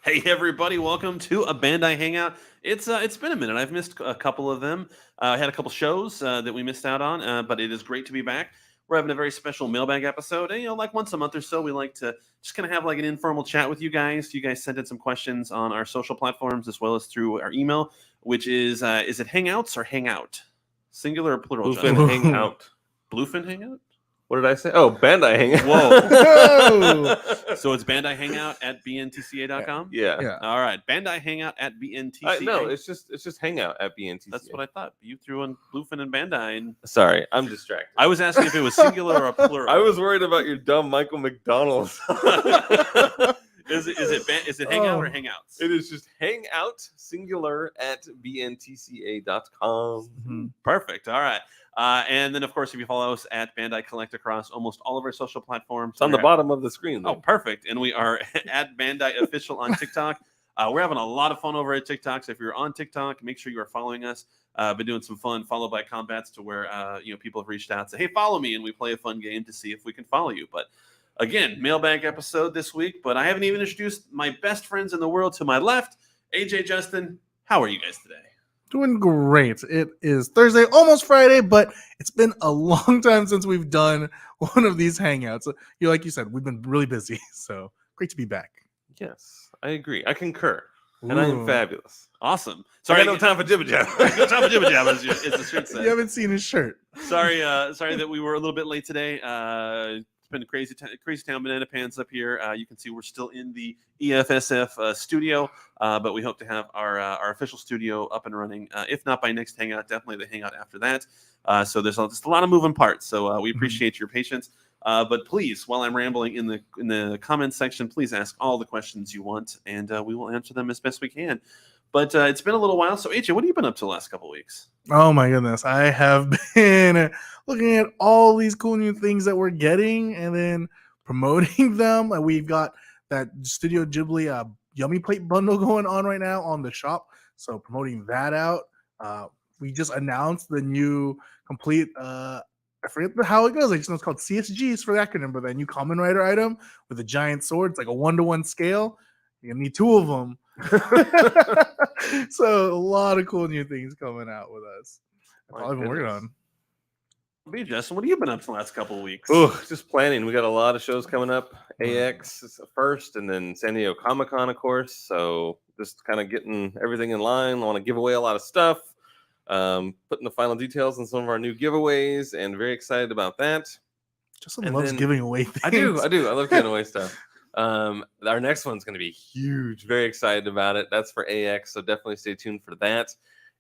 Hey everybody, welcome to a Bandai Hangout. It's been a minute. I've missed a couple of them. I had a couple shows that we missed out on, but it is great to be back. We're having a very special mailbag episode, and like once a month or so, we like to just kind of have like an informal chat with you guys. You guys sent in some questions on our social platforms as well as through our email, which is it Hangouts or Hangout? Singular or plural? Bluefin John? Hangout. Bluefin Hangout? What did I say? Oh, Bandai Hangout. Whoa. So it's Bandai Hangout at bntca.com? Yeah. All right. Bandai Hangout at bntca. No, it's just Hangout at BNTCA. That's what I thought. You threw in Bluefin and Bandai. And Sorry, I'm distracted. I was asking if it was singular or plural. I was worried about your dumb Michael McDonald. Is it Hangout or Hangouts? It is just Hangout, singular, at bntca.com. Mm-hmm. Perfect. All right. And then, of course, if you follow us at Bandai Collect across almost all of our social platforms. It's on the bottom of the screen. Oh, perfect. And we are at Bandai Official on TikTok. We're having a lot of fun over at TikTok. So if you're on TikTok, make sure you are following us. Been doing some fun followed by combats to where people have reached out, say, hey, follow me, and we play a fun game to see if we can follow you. But again, mailbag episode this week, but I haven't even introduced my best friends in the world to my left. AJ, Justin, how are you guys today? Doing great. It is Thursday, almost Friday, but it's been a long time since we've done one of these hangouts. Like you said, we've been really busy, so great to be back. Yes, I agree. I concur. And I am fabulous. Awesome. Sorry, I got no time for jibba jab. No time for jibba jab, as the shirt says. You haven't seen his shirt. Sorry that we were a little bit late today. It's been a crazy town banana pants up here. You can see we're still in the EFSF studio, but we hope to have our official studio up and running. If not by next hangout, definitely the hangout after that. So there's just a lot of moving parts. So we appreciate your patience. But please, while I'm rambling in the comments section, please ask all the questions you want, and we will answer them as best we can. But it's been a little while. So AJ, what have you been up to the last couple of weeks? Oh my goodness. I have been looking at all these cool new things that we're getting and then promoting them. We've got that Studio Ghibli Yummy Plate bundle going on right now on the shop. So promoting that out. We just announced the new complete I forget how it goes. I just know it's called CSGs for the acronym, but that new Common Rider item with a giant sword. It's like a 1-to-1 scale. You need 2 of them. So a lot of cool new things coming out with us. That's all I've been working on. Hey, Justin, what have you been up to the last couple of weeks? Oh, just planning. We got a lot of shows coming up. AX is first, and then San Diego Comic-Con, of course. So just kind of getting everything in line. I want to give away a lot of stuff. Putting the final details on some of our new giveaways, and very excited about that. Justin loves giving away things. I do. I love giving away stuff. Our next one's going to be huge. Very excited about it. That's for AX, so definitely stay tuned for that.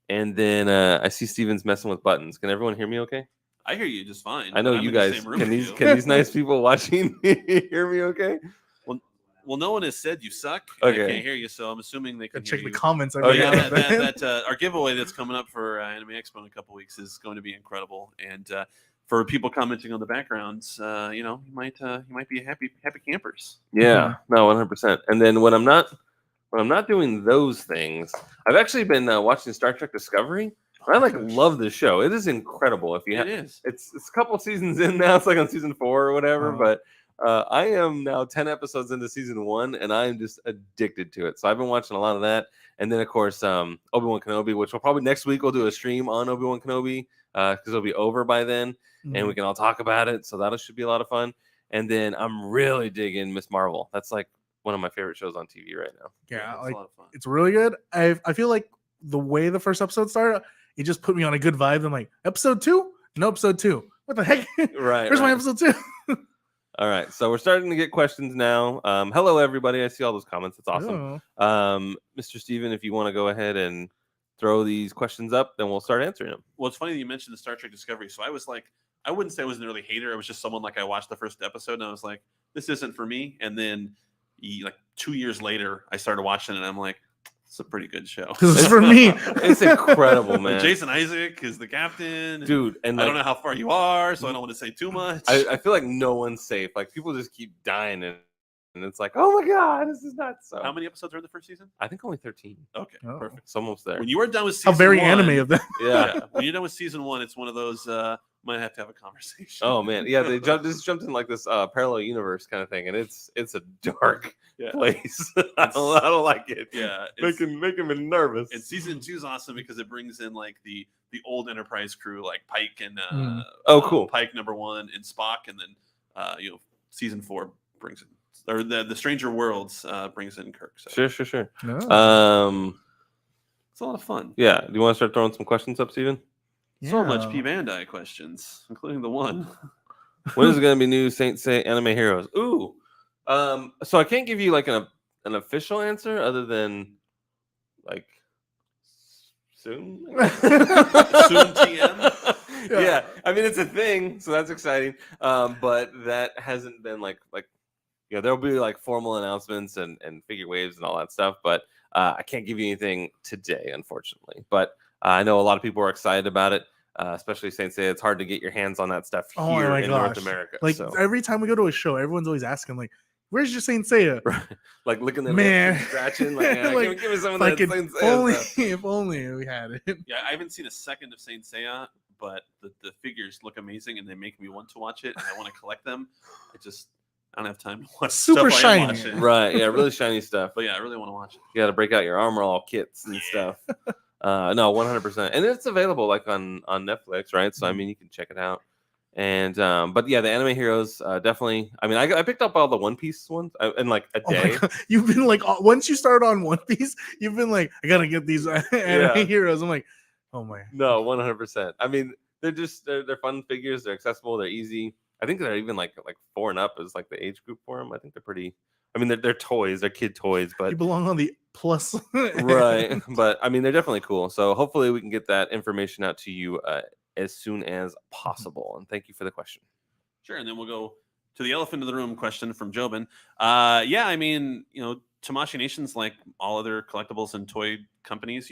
And then I see Steven's messing with buttons. Can everyone hear me okay? I hear you just fine. I know you guys. Can these nice people watching hear me okay? Well, no one has said you suck. Okay. I can't hear you, so I'm assuming they can check hear the you. comments. Oh yeah, that our giveaway that's coming up for Anime Expo in a couple weeks is going to be incredible. And for people commenting on the backgrounds, you might be happy campers. Yeah, no, 100%. And then when I'm not doing those things, I've actually been watching Star Trek Discovery. I love this show. It is incredible. It's a couple seasons in now. It's like on season 4 or whatever, but. I am now 10 episodes into season 1, and I am just addicted to it. So I've been watching a lot of that. And then, of course, Obi-Wan Kenobi, which we'll probably next week we'll do a stream on Obi-Wan Kenobi because it'll be over by then, and we can all talk about it. So that should be a lot of fun. And then I'm really digging Miss Marvel. That's like one of my favorite shows on TV right now. Yeah, a lot of fun. It's really good. I feel like the way the first episode started, it just put me on a good vibe. I'm like, episode 2? No, episode 2. What the heck? Right. Where's my episode 2? All right, so we're starting to get questions now. Hello, everybody. I see all those comments. It's awesome. Mr. Steven, if you want to go ahead and throw these questions up, then we'll start answering them. Well, it's funny that you mentioned the Star Trek Discovery. So I was like, I wouldn't say I was an early hater. I was just someone I watched the first episode, and I was like, this isn't for me. And then 2 years later, I started watching it, and I'm like, it's a pretty good show. This is for me. It's incredible, man. Jason Isaac is the captain. Dude, and I don't know how far you are, so I don't want to say too much. I feel like no one's safe. Like, people just keep dying, and it's like, oh my God, this is nuts. So, how many episodes are in the first season? I think only 13. Okay, perfect. It's almost there. When you are done with season how very 1, anime of them. Yeah. When you're done with season 1, it's one of those might have to have a conversation. Oh man, yeah, they jumped in like this parallel universe kind of thing, and it's a dark place. I don't like it. Yeah, making me nervous. And season 2 is awesome because it brings in like the old Enterprise crew, like Pike and cool, Pike #1 and Spock, and then season 4 brings in, or the Stranger Worlds brings in Kirk. So. Sure. No. It's a lot of fun. Yeah. Do you want to start throwing some questions up, Steven? So much P Bandai questions, including the one. When is it going to be new Saint Seiya Anime Heroes? Ooh. So I can't give you like an official answer other than like soon. Soon TM. Yeah. I mean it's a thing, so that's exciting. But that hasn't been like there'll be like formal announcements and figure waves and all that stuff, but I can't give you anything today, unfortunately. But I know a lot of people are excited about it, especially Saint Seiya. It's hard to get your hands on that stuff here in North America. Like every time we go to a show, everyone's always asking, like, "Where's your Saint Seiya?" Right. Like licking their lips and scratching. Like, like, give me some of like that Saint Seiya if only we had it. Yeah, I haven't seen a second of Saint Seiya, but the figures look amazing and they make me want to watch it and I want to collect them. I don't have time to watch super stuff shiny, right? Yeah, really shiny stuff. But yeah, I really want to watch it. You got to break out your Armor All kits and stuff. No, 100%, and it's available like on Netflix, right? So I mean, you can check it out. And but yeah, the Anime Heroes definitely. I mean, I picked up all the One Piece ones in like a day. You've been like, once you start on One Piece, you've been like, I gotta get these Anime Heroes. I'm like, oh my. No, 100%. I mean, they're fun figures. They're accessible. They're easy. I think they're even like 4 and up is like the age group for them. I think they're pretty. I mean, they're toys. They're kid toys, but you belong on the plus. Right. But I mean, they're definitely cool. So hopefully we can get that information out to you as soon as possible. And thank you for the question. Sure. And then we'll go to the elephant in the room question from Jobin. Yeah, I mean, Tamashii Nation's like all other collectibles and toy companies.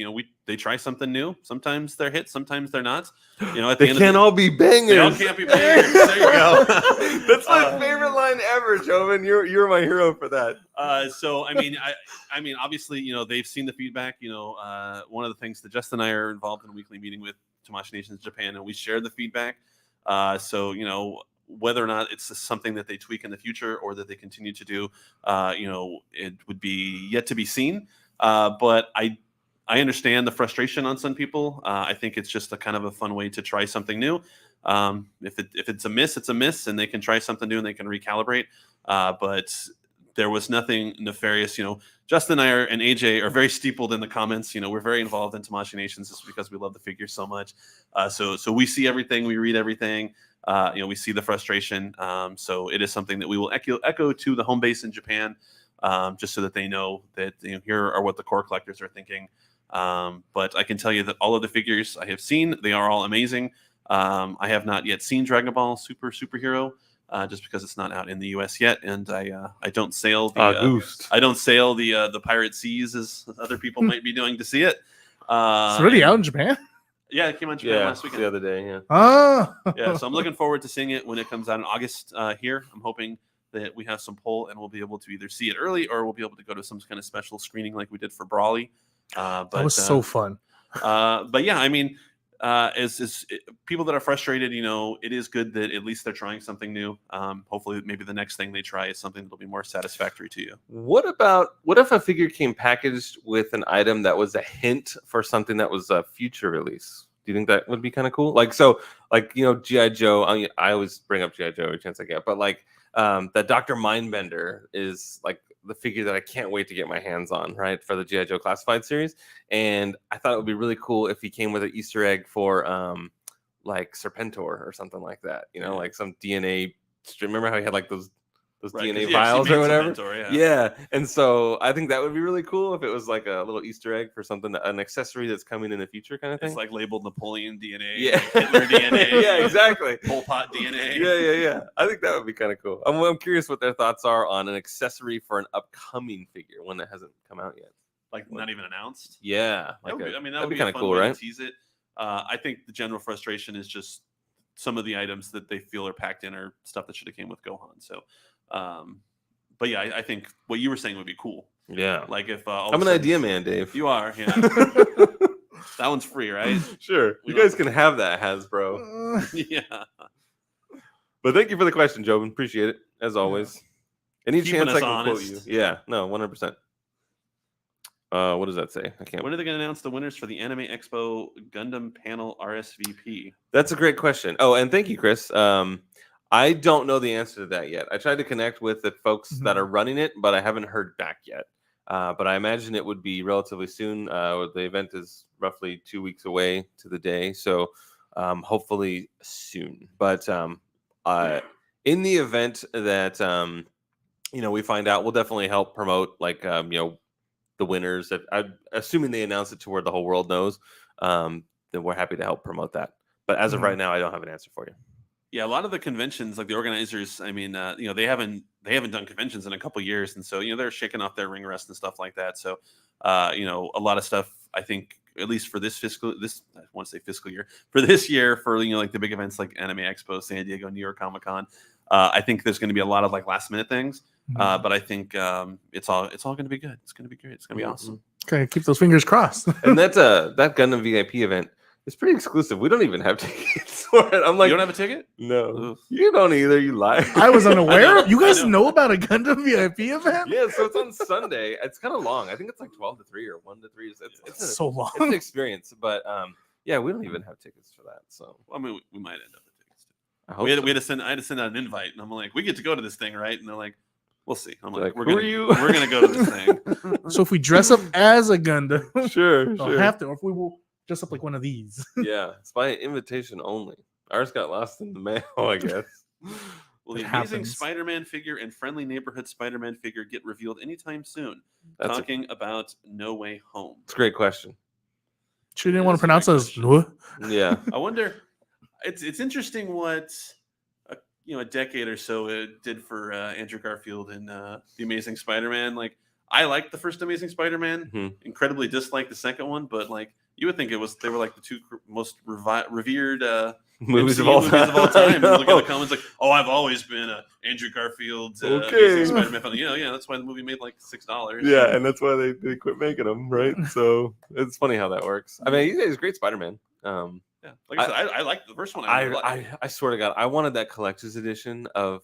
They try something new. Sometimes they're hits, sometimes they're not. At the they can't all be bangers. They all can't be bangers. There you go. That's my favorite line ever, Jovin. You're my hero for that. So I mean, obviously, they've seen the feedback. One of the things that Justin and I are involved in a weekly meeting with Tamashii Nations Japan, and we share the feedback. So whether or not it's something that they tweak in the future or that they continue to do, it would be yet to be seen. But I understand the frustration on some people. I think it's just a kind of a fun way to try something new. If it's a miss, it's a miss, and they can try something new and they can recalibrate. But there was nothing nefarious. Justin and I and AJ are very steepled in the comments. We're very involved in Tamashii Nations just because we love the figures so much. So we see everything, we read everything. We see the frustration. So it is something that we will echo to the home base in Japan, just so that they know that here are what the core collectors are thinking. But I can tell you that all of the figures I have seen, they are all amazing. I have not yet seen Dragon Ball Superhero, just because it's not out in the U.S. yet, and I don't sail the pirate seas as other people might be doing to see it. It's already out in Japan. Yeah, it came out in Japan last weekend. The other day. Yeah. Oh. Yeah, so I'm looking forward to seeing it when it comes out in August here. I'm hoping that we have some pull and we'll be able to either see it early or we'll be able to go to some kind of special screening like we did for Brawly. That was so fun. But yeah, I mean, as people that are frustrated, it is good that at least they're trying something new. Hopefully, maybe the next thing they try is something that'll be more satisfactory to you. What if a figure came packaged with an item that was a hint for something that was a future release? Do you think that would be kind of cool? G.I. Joe. I always bring up G.I. Joe every chance I get, but that Dr. Mindbender is like the figure that I can't wait to get my hands on, right, for the G.I. Joe Classified series. And I thought it would be really cool if he came with an Easter egg for like Serpentor or something like that, like some DNA. Remember how he had like those DNA vials or whatever? Yeah. And so I think that would be really cool if it was like a little Easter egg for something, an accessory that's coming in the future kind of thing. It's like labeled Napoleon DNA, yeah. Hitler DNA. Yeah, exactly. Pol Pot DNA. Yeah. I think that would be kind of cool. I'm curious what their thoughts are on an accessory for an upcoming figure, one that hasn't come out yet. Like not even announced? Yeah. That would be kind of cool, right? To tease it. I think the general frustration is just some of the items that they feel are packed in are stuff that should have came with Gohan. So, but yeah, I think what you were saying would be cool. Yeah. Like if I'm an idea man, Dave. You are, yeah. That one's free, right? Sure. You guys can have that, Hasbro. We don't- You guys can have that, Hasbro. We don't have to pay for that. Sure. You guys can have that, Hasbro. I Yeah. But thank you for the question, Jobin. Appreciate it as always. Any Keeping chance us I can honest. quote you? Yeah, no, 100%. What does that say? I can't. When are they going to announce the winners for the Anime Expo Gundam Panel RSVP? That's a great question. Oh, and thank you, Chris. I don't know the answer to that yet. I tried to connect with the folks that are running it, but I haven't heard back yet. But I imagine it would be relatively soon. The event is roughly 2 weeks away to the day, so hopefully soon. But in the event that we find out, we'll definitely help promote the winners. I'm assuming they announce it to where the whole world knows. Then we're happy to help promote that. But as of right now, I don't have an answer for you. Yeah, a lot of the conventions, like the organizers, I mean, they haven't done conventions in a couple years, and so they're shaking off their ring rust and stuff like that. So, a lot of stuff, I think, at least for this I want to say fiscal year, for this year, for like the big events like Anime Expo, San Diego, New York Comic Con, I think there's going to be a lot of like last minute things. But I think it's all going to be good. It's going to be great. It's going to be awesome. Okay, keep those fingers crossed. And that Gundam VIP event is pretty exclusive. We don't even have tickets for it. I'm like, you don't have a ticket? No, Oof. you don't either. You lie. I was unaware. You guys I know. know about a Gundam VIP event? Yeah, so it's on Sunday. It's kind of long. I think it's like 12 to 3 or 1 to 3. It's So long. It's an experience, but yeah, we don't even have tickets for that. So I mean, we might end up with tickets. I hope We had so. to send. I had to send out an invite, and I'm like, we get to go to this thing, right? And they're like, we'll see. I'm like, Who are you? We're gonna go to this thing. So if we dress up as a Gundam, Sure, don't sure. have to, or if we will dress up like one of these. Yeah, it's by invitation only. Ours got lost in the mail, I guess. Well, the It Amazing happens. Spider-Man figure and Friendly Neighborhood Spider-Man figure get revealed anytime soon. That's Talking about No Way Home. It's a great question. She didn't It want is to a pronounce great it as question. Yeah. I wonder. It's interesting what a decade or so it did for Andrew Garfield and the Amazing Spider-Man. Like, I liked the first Amazing Spider-Man, incredibly disliked the second one, but like you would think they were like the two most revered Movies MCU of all movies time. of all time. And I you look at know. the comments like, "Oh, I've always been a Andrew Garfield Okay. Amazing Spider-Man fan." Yeah, that's why the movie made like $6. Yeah, and that's why they quit making them, right? So it's funny how that works. I mean, he's a great Spider-Man. Yeah, like I said, I liked the first one. I swear to God, I wanted that collector's edition of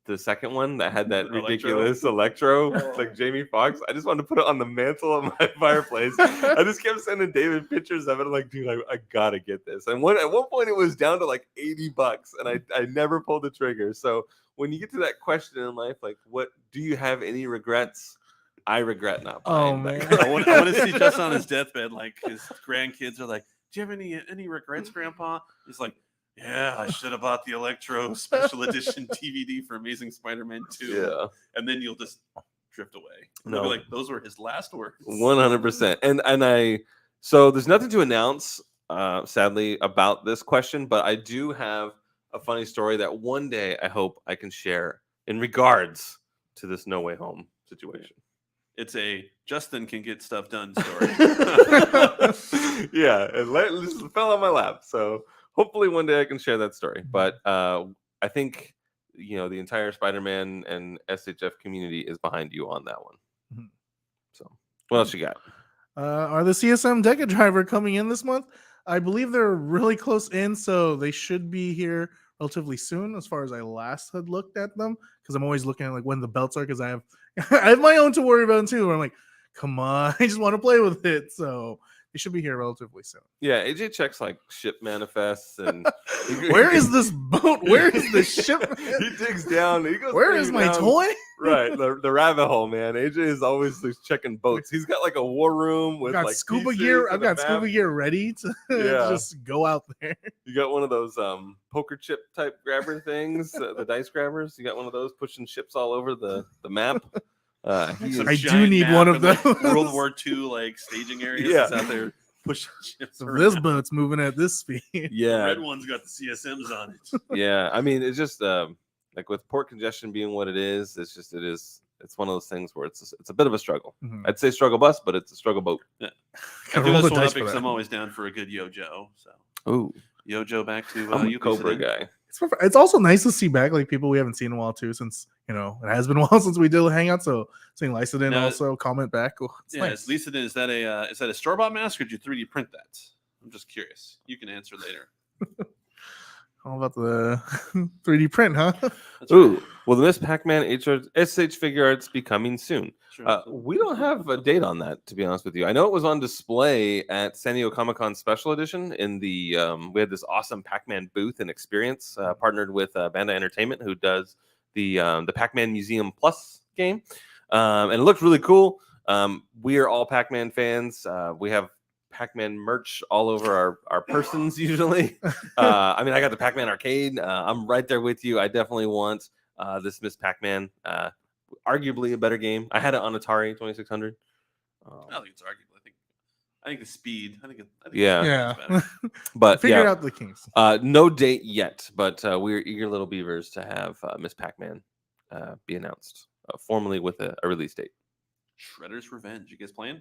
the second one that had that Electro. ridiculous Electro, like Jamie Foxx. I just wanted to put it on the mantle of my fireplace. I just kept sending David pictures of it. I'm like, dude, I gotta get this. And at one point, it was down to like $80, and I never pulled the trigger. So when you get to that question in life, like, what do you have any regrets? I regret not buying that. man. I want to see Justin on his deathbed. Like his grandkids are like, "Do you have any regrets, Grandpa?" He's like, "Yeah, I should have bought the Electro Special Edition DVD for Amazing Spider-Man 2." Yeah. And then you'll just drift away. And No. they'll be like, those were his last words. 100%. And so there's nothing to announce, sadly, about this question, but I do have a funny story that one day I hope I can share in regards to this No Way Home situation. It's a Justin can get stuff done story. Yeah, this fell on my lap. So hopefully one day I can share that story. But I think the entire Spider-Man and SHF community is behind you on that one. Mhm. So what else you got? Are the CSM Deca Driver coming in this month? I believe they're really close in, so they should be here relatively soon. As far as I last had looked at them, because I'm always looking at like when the belts are, because I have I have my own to worry about too. Where I'm like, come on, I just want to play with it. So they should be here relatively soon. Yeah, AJ checks like ship manifests and Where is this boat? Where is this ship? He digs down. He goes. Where digging is my down. toy? Right, the rabbit hole, man. AJ is always just checking boats. He's got like a war room with I've got like scuba pieces gear. and I've a got map. scuba gear ready to Yeah. just go out there. You got one of those poker chip type grabber things, the dice grabbers. You got one of those pushing ships all over the map. He Some I is- do giant need map one of and, like, those. World War II like staging areas. Yeah. It's out there pushing ships So around. this boat's moving at this speed. The yeah, red one's got the CSMs on it. yeah. I mean, it's just like with port congestion being what it is. It's one of those things where it's a bit of a struggle. Mhm. I'd say struggle bus, but it's a struggle boat. I Gotta threw roll this the one dice up for because that. I'm always down for a good Yojo. So Ooh, Yojo back to I'm a Yuki Cobra today. guy. It's also nice to see back like people we haven't seen in a while too, since it has been a while since we did a hangout. So seeing Lysadin Now- also comment back, it's Yeah, nice. Lisa, is that a store bought mask or did you 3D print that? I'm just curious. You can answer later. How about the 3D print, huh? That's Ooh, right. well, the Miss Pac-Man SH figure art's becoming soon. Sure. We don't have a date on that, to be honest with you. I know it was on display at San Diego Comic-Con Special Edition. In the we had this awesome Pac-Man booth and experience partnered with Bandai Entertainment, who does the Pac-Man Museum Plus game, and it looked really cool. We are all Pac-Man fans. We have Pac-Man merch all over our persons usually. I mean, I got the Pac-Man arcade. I'm right there with you. I definitely want this Miss Pac-Man. Arguably a better game. I had it on Atari 2600. I don't think it's arguable. I think the speed. I think Yeah. it's better. But Figured yeah, out the kinks. no date yet. But we're eager little beavers to have Miss Pac-Man be announced formally with a release date. Shredder's Revenge. You guys playing?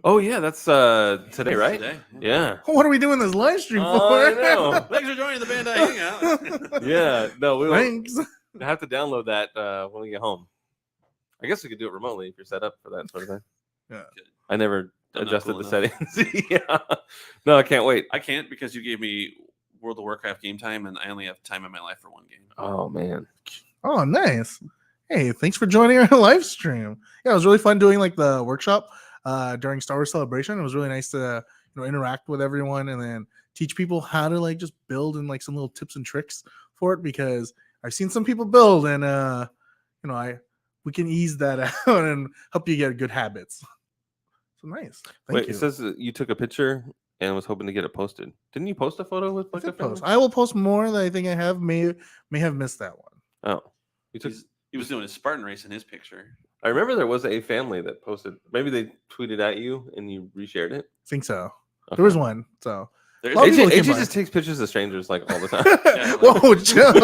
Oh yeah, that's today, right? Today. Yeah. What are we doing this live stream for? I know. Thanks for joining the Bandai Hangout. Yeah. No, we will Thanks. have to download that when we get home. I guess we could do it remotely if you're set up for that sort of thing. Yeah. I never I'm not adjusted cool the enough. settings. Yeah. No, I can't wait. I can't because you gave me World of Warcraft game time, and I only have time in my life for one game. Oh man. Oh, nice. Hey, thanks for joining our live stream. Yeah, it was really fun doing like the workshop during Star Wars Celebration. It was really nice to interact with everyone and then teach people how to like just build and like some little tips and tricks for it, because I've seen some people build and we can ease that out and help you get good habits. So nice. Thank you. It says that you took a picture and was hoping to get it posted. Didn't you post a photo with I like did a family? post. I will post more that I think I have. May have missed that one. Oh. You took He was doing a Spartan race in his picture. I remember there was a family that posted, maybe they tweeted at you and you reshared it. I think so. Okay. There was one. So There's A lot of people AJ came by. just takes pictures of strangers like all the time. Yeah, like- whoa, chill. we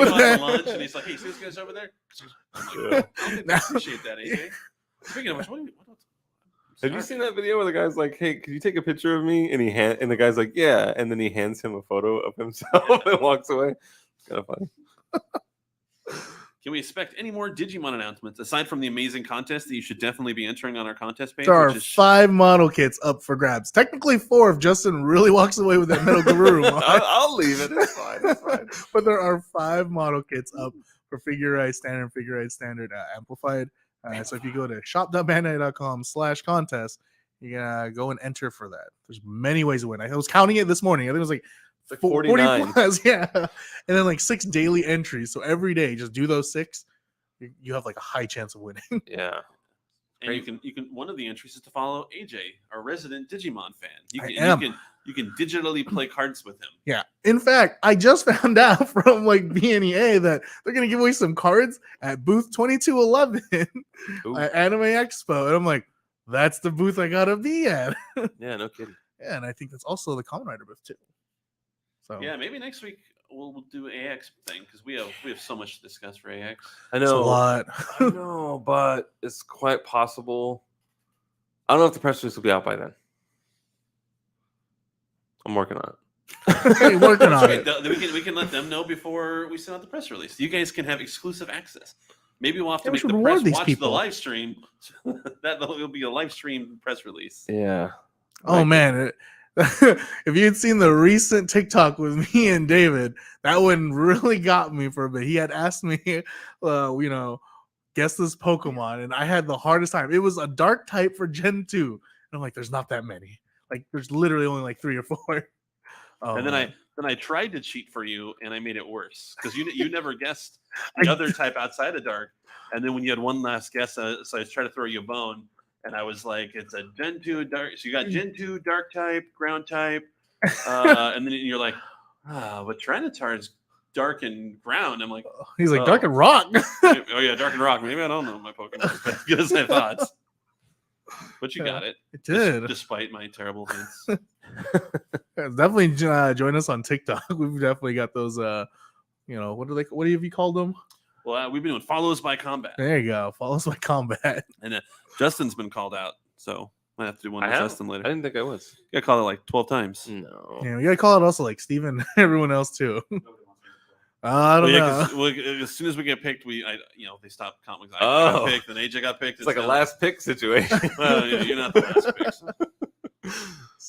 went to lunch, and he's like, "Hey, see this guy's over there?" I'm like, I appreciate that, AJ. Speaking of which, what Have you seen that video where the guy's like, "Hey, could you take a picture of me?" And and the guy's like, "Yeah," and then he hands him a photo of himself and walks away. It's kind of funny. Can we expect any more Digimon announcements aside from the amazing contest that you should definitely be entering on our contest page? There are which is 5 model kits up for grabs. Technically 4 if Justin really walks away with that Metal Guru. I'll leave it. It's fine. It's fine. But there are 5 model kits up for Figureized Standard, Amplified. So if you go to shop.bandai.com/contest, you can go and enter for that. There's many ways to win. I was counting it this morning. I think it was like It's like 49. plus, yeah. And then like 6 daily entries. So every day, just do those 6. You have like a high chance of winning. Yeah. and you can one of the entries is to follow AJ, our resident Digimon fan. You can digitally play cards with him. Yeah. In fact, I just found out from like BNEA that they're gonna give away some cards at booth 2211 at Anime Expo. And I'm like, that's the booth I gotta be at. Yeah, no kidding. Yeah, and I think that's also the Kamen Rider booth too. So Yeah, maybe next week we'll do AX thing because we have so much to discuss for AX. I it's a know. lot. I know, but it's quite possible. I don't know if the press release will be out by then. I'm working on it. Hey, working on Right, it. we can let them know before we send out the press release. You guys can have exclusive access. Maybe we'll have to Yeah, we make should the reward press these watch people. the live stream. That will be a live stream press release. Yeah. Oh man, if you had seen the recent TikTok with me and David, that one really got me for a bit. He had asked me, guess this Pokemon, and I had the hardest time. It was a dark type for Gen 2. And I'm like, there's not that many. Like, there's literally only like 3 or 4. Oh, And then man. I tried to cheat for you, and I made it worse because you never guessed the other type outside of dark. And then when you had one last guess, so I tried to throw you a bone, and I was like, it's a Gen 2 dark. So you got Gen 2 dark type, ground type, and then you're like, but Tyranitar is dark and ground. I'm like, He's like, oh. dark and rock. oh yeah, dark and rock. Maybe I don't know my Pokemon as good as I thought. But you got it. It did. Despite my terrible hints. Definitely join us on TikTok. We've definitely got those. What have you called them? Well, we've been doing follows by combat, There you go. Follows by combat. and Justin's been called out, so I have to do one I with have? Justin I later. didn't think I was. You got called it like 12 times. No. Yeah, we gotta call it also like Steven, everyone else too. I don't know. 'Cause as soon as we get picked, they stop comics. I Oh. got picked, and AJ got picked. It's like a now- last pick situation. Well, you're not the last pick. So.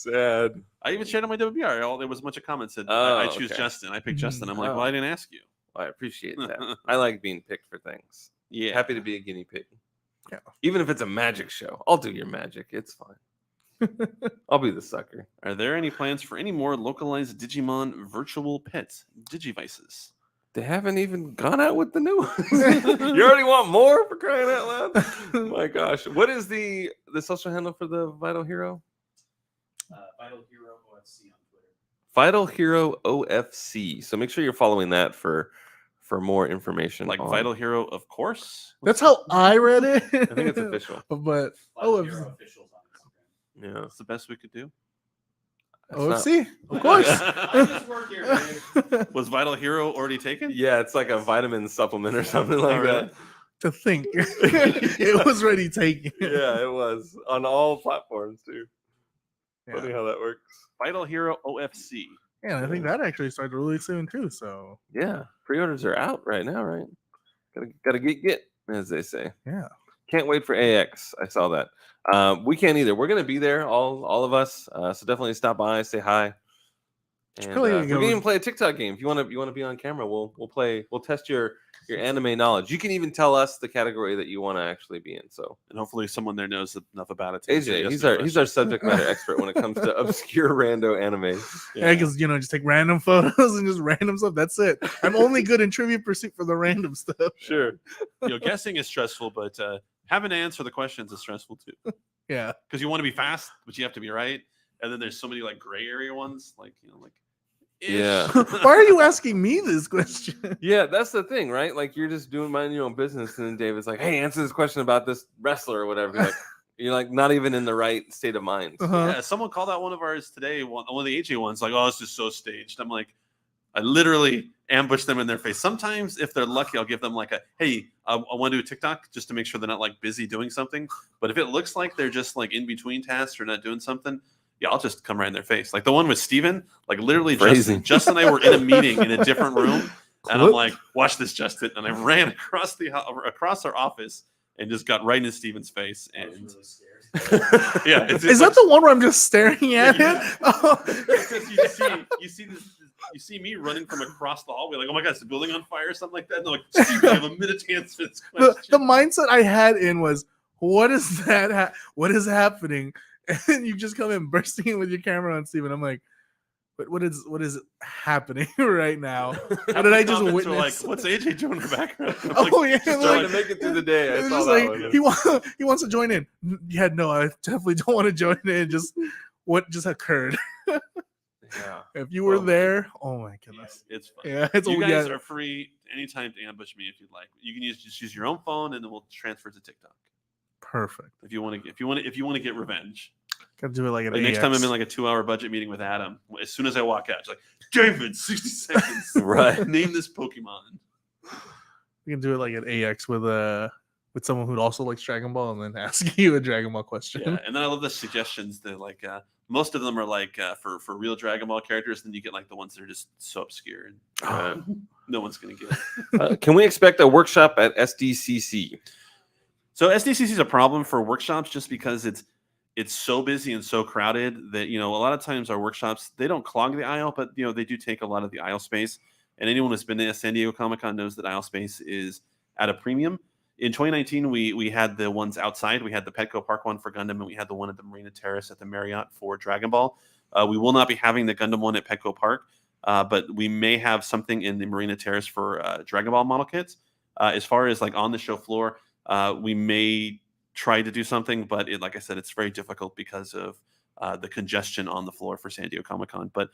Sad. I even shared on my WBR. There was a bunch of comments that Oh, I choose okay. Justin. I picked Justin. I'm like, Oh. well, I didn't ask you. Well, I appreciate that. I like being picked for things. Yeah. Happy to be a guinea pig. Yeah. Even if it's a magic show, I'll do your magic. It's fine. I'll be the sucker. Are there any plans for any more localized Digimon virtual pet Digivices? They haven't even gone out with the new ones. You already want more, for crying out loud? My gosh. What is the social handle for the Vital Hero? Vital Hero OFC on Twitter. Vital Hero OFC. So make sure you're following that for more information. Like on- Vital Hero, of course. That's how I read it. I think it's official. But Vital Hero officials on Instagram. Yeah. That's the best we could do. That's not- OFC, of course. I just work here, Dave. Was Vital Hero already taken? Yeah, it's like a vitamin supplement or something like Oh, really? that. To think it was already taken. Yeah, it was on all platforms too. Yeah. Funny how that works. Vital Hero OFC. Yeah, and I think that actually started really soon too. So Yeah, pre-orders are out right now, right? Gotta get, as they say. yeah, Can't wait for AX. I saw that. We can't either. We're gonna be there, all of us. So definitely stop by, say hi. And, probably we gonna can go- even play a TikTok game if you want to be on camera. We'll test your anime knowledge. You can even tell us the category that you want to actually be in. So And hopefully someone there knows enough about it. to answer AJ, Justin's he's question. our subject matter expert when it comes to obscure rando anime. yeah, because just take random photos and just random stuff. That's it. I'm only good in Trivia Pursuit for the random stuff. Sure. Guessing is stressful, but having to answer the questions is stressful too. Yeah, Because you want to be fast, but you have to be right. And then there's so many like gray area ones, like ish. Yeah. why are you asking me this question? Yeah, that's the thing, right? Like you're just minding your own business, and then David's like, "Hey, answer this question about this wrestler or whatever." You're like not even in the right state of mind. Uh-huh. Yeah, someone called out one of ours today, one of the AJ ones, like, "Oh, this is so staged." I'm like, I literally ambush them in their face. Sometimes, if they're lucky, I'll give them like hey, I want to do a TikTok just to make sure they're not like busy doing something. But if it looks like they're just like in between tasks or not doing something, yeah, I'll just come right in their face. Like the one with Steven, like literally Phrasing. Justin and I were in a meeting in a different room. And I'm Clip. like, watch this, Justin. And I ran across our office and just got right in Steven's face. I was And really scared. yeah, Is that the one where I'm just staring at Yeah. it? Oh. because you see me running from across the hallway, like, oh my god, is the building on fire or something like that? And they're like, Steven, I have a minute to answer this the question. mindset I had in was, what is that? What is happening? And you just come in bursting in with your camera on, Steven. I'm like, but what is happening right now? What did I just Comments were witness? like, what's AJ doing in the background? I'm Oh like, yeah, Trying like, to make it through the day. I it's saw just that like one. he wants to join in. Yeah, no, I definitely don't want to join in. Just what just occurred. Yeah. If you were Well, there, oh my goodness. it's fun. Yeah, it's You all guys yeah. are free anytime to ambush me if you'd like. You can just use your own phone, and then we'll transfer to TikTok Perfect. if you want to get revenge. Gotta do it like an Like next time I'm in AX. like a 2-hour budget meeting with Adam, as soon as I walk out, it's like, David, 60 seconds. Right. Name this Pokemon. You can do it like an AX with someone who also likes Dragon Ball and then ask you a Dragon Ball question. Yeah, and then I love the suggestions that like most of them are like for real Dragon Ball characters. Then you get like the ones that are just so obscure and no one's gonna get it. Can we expect a workshop at SDCC? So SDCC is a problem for workshops just because it's so busy and so crowded that a lot of times our workshops, they don't clog the aisle, but they do take a lot of the aisle space. And anyone who's been to San Diego Comic-Con knows that aisle space is at a premium. In 2019, we had the ones outside. We had the Petco Park one for Gundam, and we had the one at the Marina Terrace at the Marriott for Dragon Ball. We will not be having the Gundam one at Petco Park, but we may have something in the Marina Terrace for Dragon Ball model kits. As far as like on the show floor, we may try to do something, but like I said, it's very difficult because of the congestion on the floor for San Diego Comic-Con. But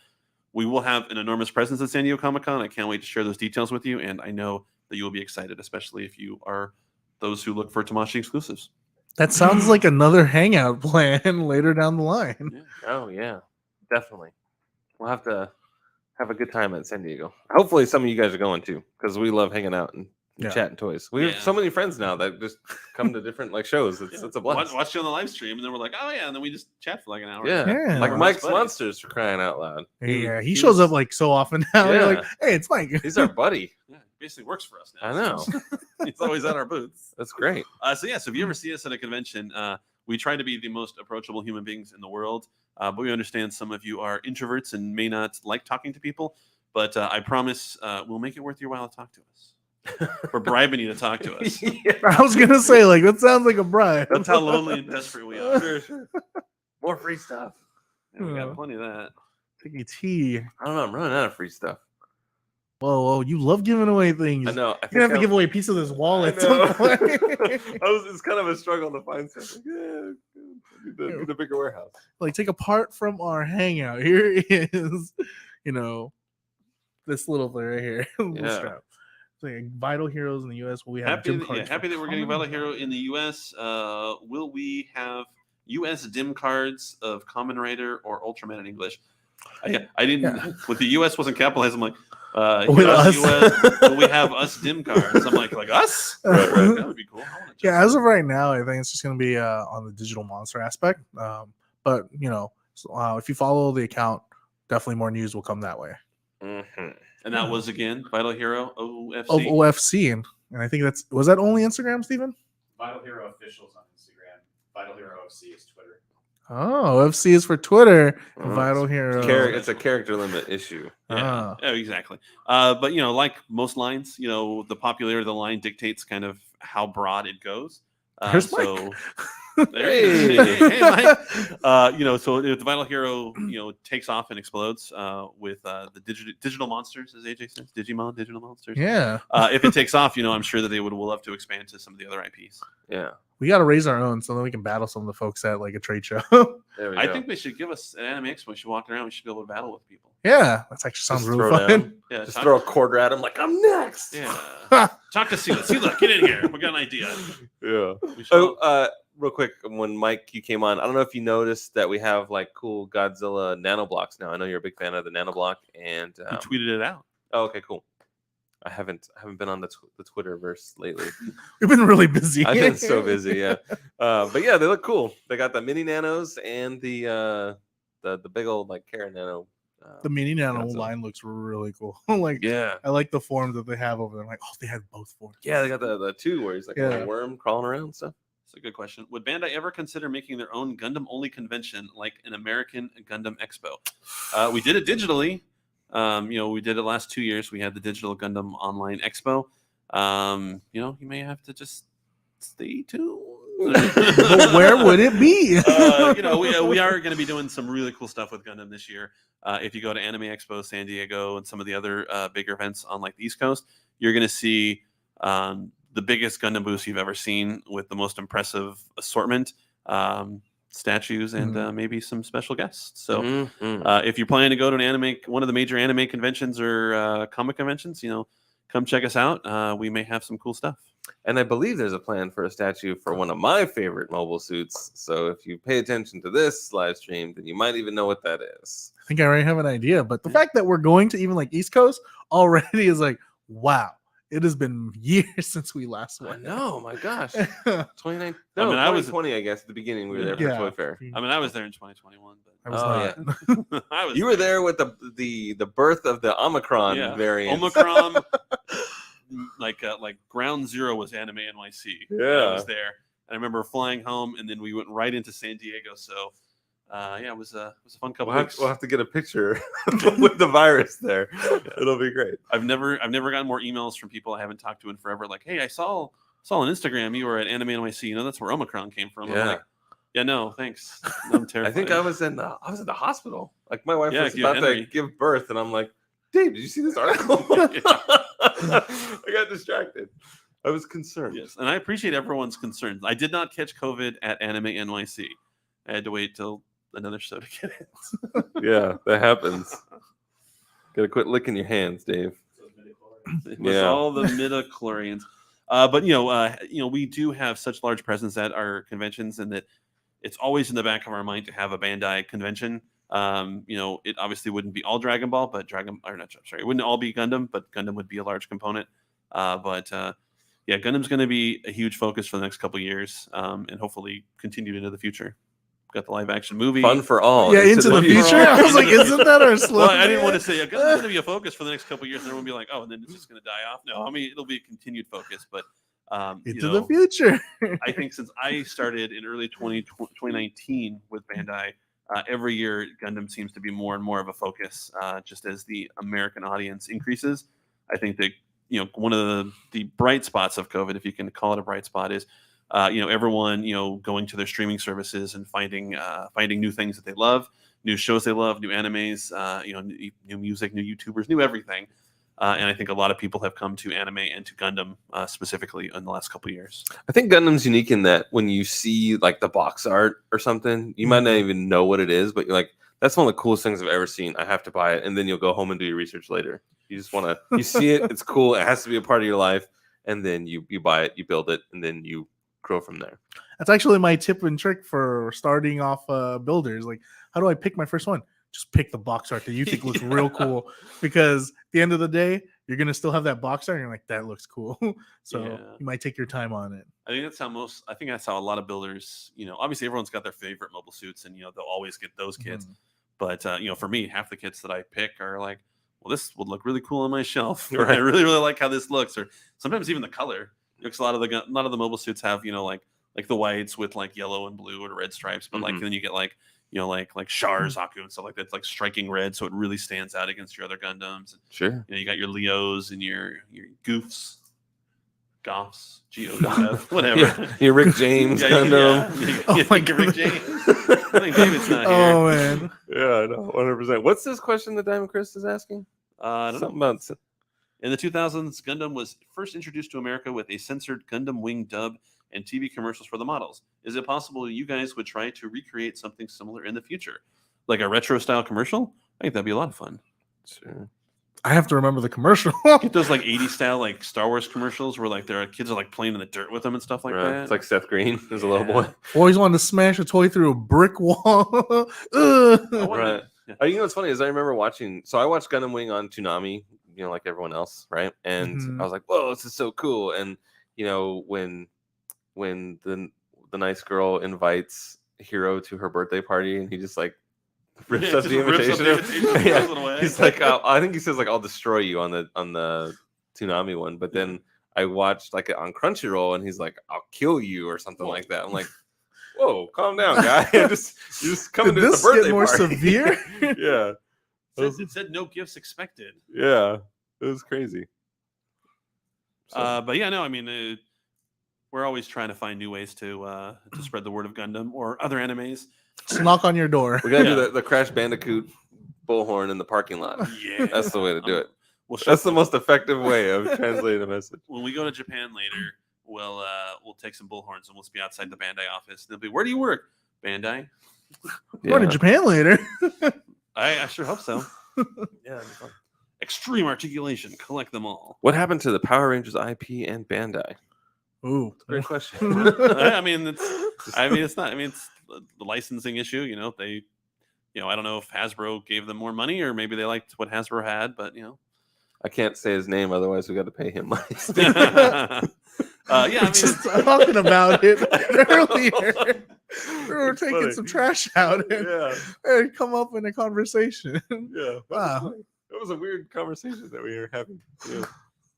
we will have an enormous presence at San Diego Comic-Con. I can't wait to share those details with you, and I know that you will be excited, especially if you are those who look for Tamashii exclusives. That sounds like another hangout plan later down the line. Yeah. Oh yeah, definitely. We'll have to have a good time at San Diego. Hopefully, some of you guys are going too, because we love hanging out and Yeah. chatting toys. We have Yeah. so many friends now that just come to different like shows. It's a blast. Watch you on the live stream, and then we're like, oh yeah, and then we just chat for like an hour. Yeah. Yeah. Like We're Mike's best buddies. Monsters for crying out loud. Yeah, he he shows was- up like so often now. You're Yeah. like, hey, it's Mike. He's our buddy. Yeah, basically works for us now. I know. He's always at our booths. That's great. So if you ever see us at a convention, We try to be the most approachable human beings in the world, but we understand some of you are introverts and may not like talking to people. But I promise we'll make it worth your while to talk to us. We're bribing you to talk to us. I was gonna say, like, that sounds like a bribe. That's how lonely and desperate we are. Sure. More free stuff. Yeah, we got plenty of that. Take a tea. I don't know. I'm running out of free stuff. Whoa, you love giving away things. I know. You're gonna have to give away a piece of this wallet. I know. It's kind of a struggle to find something. Yeah, need a bigger warehouse. Like, take apart from our hangout. Here is, this little thing right here. Yeah. Strap. It's like Vital Heroes in the U.S. We have Happy, gym cards. happy that we're getting Vital Hero in the U.S. Will we have U.S. dim cards of Common Rider or Ultraman in English? I didn't. Yeah. With the U.S. wasn't capitalized. I'm like, With us? US, will we have us dim cards? I'm like us? Right. That would be cool. Yeah, as of right now, I think it's just going to be on the digital monster aspect. But if you follow the account, definitely more news will come that way. Mm-hmm. And that was again Vital Hero OFC. OFC, and I think was that only Instagram, Steven? Vital Hero officials on Instagram. Vital Hero OFC is Twitter. Oh, OFC is for Twitter. Oh, Vital Hero. It's a character limit issue. Yeah, exactly. But like most lines, the popularity of the line dictates kind of how broad it goes. There's so Mike. hey, Mike. So if the Vital Hero, takes off and explodes with the digital monsters, as AJ says, Digimon, digital monsters. Yeah. If it takes off, I'm sure that they will love to expand to some of the other IPs. Yeah. We got to raise our own so then we can battle some of the folks at like a trade show. There we I go. think they should give us an Anime Expo. We should walk around. We should be able to battle with people. Yeah, that actually sounds Just really throw fun. down. Yeah, Just throw a quarter at him like, I'm next. Yeah. Talk to Sela. Sela, get in here. We got an idea. Yeah. We should Real quick, when Mike, you came on, I don't know if you noticed that we have like cool Godzilla nanoblocks now. I know you're a big fan of the nanoblock, and you tweeted it out. Oh, okay, cool. I haven't been on the Twitterverse lately. We've been really busy. I've been so busy, yeah. But yeah, they look cool. They got the mini nanos and the big old like Kara nano. The mini nano Godzilla. line looks really cool. Like, Yeah, I like the forms that they have over there. I'm like, oh, they had both forms. yeah. They got the two where he's like a Yeah. little worm crawling around and stuff. That's a good question. Would Bandai ever consider making their own Gundam-only convention like an American Gundam Expo? We did it digitally. We did it last 2 years. We had the Digital Gundam Online Expo. You may have to just stay tuned. But where would it be? We are going to be doing some really cool stuff with Gundam this year. If you go to Anime Expo San Diego and some of the other bigger events on like the East Coast, you're going to see the biggest Gundam booth you've ever seen with the most impressive assortment, statues, and maybe some special guests. So if you're planning to go to one of the major anime conventions or comic conventions, come check us out. We may have some cool stuff. And I believe there's a plan for a statue for one of my favorite mobile suits. So if you pay attention to this live stream, then you might even know what that is. I think I already have an idea. But the fact that we're going to even like East Coast already is like, wow. It has been years since we last I went. know, my gosh. 29. I No, mean, I was 2020, I guess, at the beginning. We were there for Yeah. Toy Fair. I mean, I was there in 2021, I was Oh, not. but I was. You were there with the birth of the Omicron variant. Omicron, like Ground Zero was Anime NYC. Yeah. I was there. And I remember flying home, and then we went right into San Diego. So, it was a fun couple weeks. We'll have to get a picture with the virus there. It'll be great. I've never gotten more emails from people I haven't talked to in forever. Like, hey, I saw on Instagram you were at Anime NYC. That's where Omicron came from. Yeah. I'm like, yeah, no, thanks. I'm terrified. I think I was at the hospital. Like my wife Yeah, was yeah, about to Henry. give birth, and I'm like, Dave, did you see this article? I got distracted. I was concerned. Yes, and I appreciate everyone's concerns. I did not catch COVID at Anime NYC. I had to wait till another show to get it. Yeah, that happens. Gotta quit licking your hands, Dave. It was all the midichlorians. But we do have such large presence at our conventions, and that it's always in the back of our mind to have a Bandai convention. It obviously wouldn't be all Dragon Ball, but it wouldn't all be Gundam, but Gundam would be a large component. Gundam's going to be a huge focus for the next couple of years, and hopefully continue into the future. Got the live action movie. Fun for all. Yeah, into the future. I was like, isn't that our slogan? Well, I didn't want to say Gundam's going to be a focus for the next couple of years, and everyone will be like, oh, and then it's just going to die off. No, I mean, it'll be a continued focus, but Into the future. I think since I started in early 2019 with Bandai, every year Gundam seems to be more and more of a focus, just as the American audience increases. I think that one of the bright spots of COVID, if you can call it a bright spot, is everyone going to their streaming services and finding new things that they love, new shows they love, new animes, new music, new YouTubers, new everything. And I think a lot of people have come to anime and to Gundam specifically in the last couple of years. I think Gundam's unique in that when you see like the box art or something, you might not even know what it is, but you're like, that's one of the coolest things I've ever seen. I have to buy it. And then you'll go home and do your research later. You just want to, you see it, it's cool. It has to be a part of your life. And then you buy it, you build it, and then you grow from there. That's actually my tip and trick for starting off builders. Like, how do I pick my first one? Just pick the box art that you think looks real cool, because at the end of the day, you're gonna still have that box art and you're like, that looks cool. So you might take your time on it. I think that's how a lot of builders, obviously everyone's got their favorite mobile suits and they'll always get those kits. But for me, half the kits that I pick are like, well, this would look really cool on my shelf. Right. I really, really like how this looks, or sometimes even the color. Because a lot of the mobile suits have, like the whites with like yellow and blue or red stripes, but like then you get like Char Zaku and stuff like that. It's like striking red, so it really stands out against your other Gundams. Sure. You got your Leos and your Goofs, G-O-F, whatever. Yeah, your Rick James Gundam. Oh my God, Rick James. I think David's not here. Oh man. Yeah, I know, 100%. What's this question that Diamond Chris is asking? I don't Something know. about. In the 2000s, Gundam was first introduced to America with a censored Gundam Wing dub and TV commercials for the models. Is it possible you guys would try to recreate something similar in the future? Like a retro style commercial? I think that'd be a lot of fun. Sure. I have to remember the commercial. Get those like 80s style like Star Wars commercials where like their kids are like playing in the dirt with them and stuff like that. It's like Seth Green as a little boy. Always wanted to smash a toy through a brick wall. Right. Oh, what's funny is I remember watching. So I watched Gundam Wing on Toonami, like everyone else, right? And I was like, "Whoa, this is so cool!" And when the nice girl invites Hiro to her birthday party, and he just like rips up the invitation. Yeah. He's like, I think he says like, "I'll destroy you" on the Toonami one. But then I watched like it on Crunchyroll, and he's like, "I'll kill you" or something like that. I'm like, whoa, calm down, guy. You're just coming to the birthday more party. Severe? Yeah. It said no gifts expected. Yeah. It was crazy. But yeah, no, I mean, we're always trying to find new ways to spread the word of Gundam or other animes. Just knock on your door. We gotta do the Crash Bandicoot bullhorn in the parking lot. Yeah. That's the way to do it. That's the most effective way of translating a message. When we go to Japan later, we'll take some bullhorns and we'll be outside the Bandai office. They'll be, where do you work? Bandai. Going to Japan later. I sure hope so. Yeah. Extreme articulation. Collect them all. What happened to the Power Rangers IP and Bandai? Ooh, great question. It's the licensing issue. They, I don't know if Hasbro gave them more money or maybe they liked what Hasbro had, but I can't say his name, otherwise we got to pay him money. Just talking about it earlier. We were taking some trash out and come up in a conversation. Yeah, wow, it was a weird conversation that we were having. Yeah.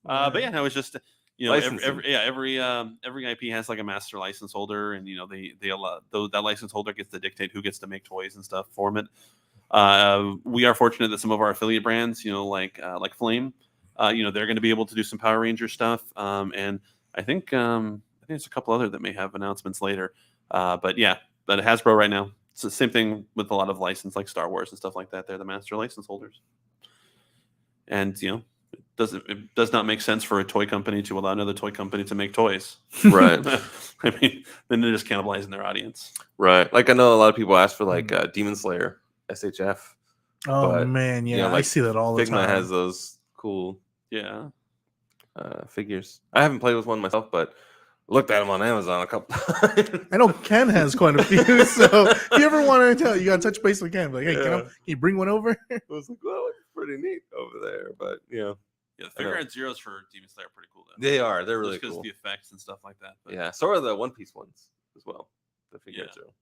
But yeah, no, it's just every IP has like a master license holder, and they allow that license holder gets to dictate who gets to make toys and stuff for it. We are fortunate that some of our affiliate brands, like Flame, they're going to be able to do some Power Ranger stuff, and I think there's a couple other that may have announcements later. But Hasbro right now, it's the same thing with a lot of license like Star Wars and stuff like that. They're the master license holders, and it does not make sense for a toy company to allow another toy company to make toys. Right. I mean, then they're just cannibalizing their audience. Right. Like I know a lot of people ask for like Demon Slayer, SHF. Oh man, yeah, I see that all the time. Figma has those cool figures. I haven't played with one myself, but looked at them on Amazon a couple times. I know Ken has quite a few, so if you ever want to you got to touch base with Ken. Like, hey, can you bring one over? I was like, well, it's pretty neat over there, but the figure art zeros for Demon Slayer are pretty cool though. They are. They're really cool. Because the effects and stuff like that. But yeah, so are the One Piece ones as well. The figure art zero.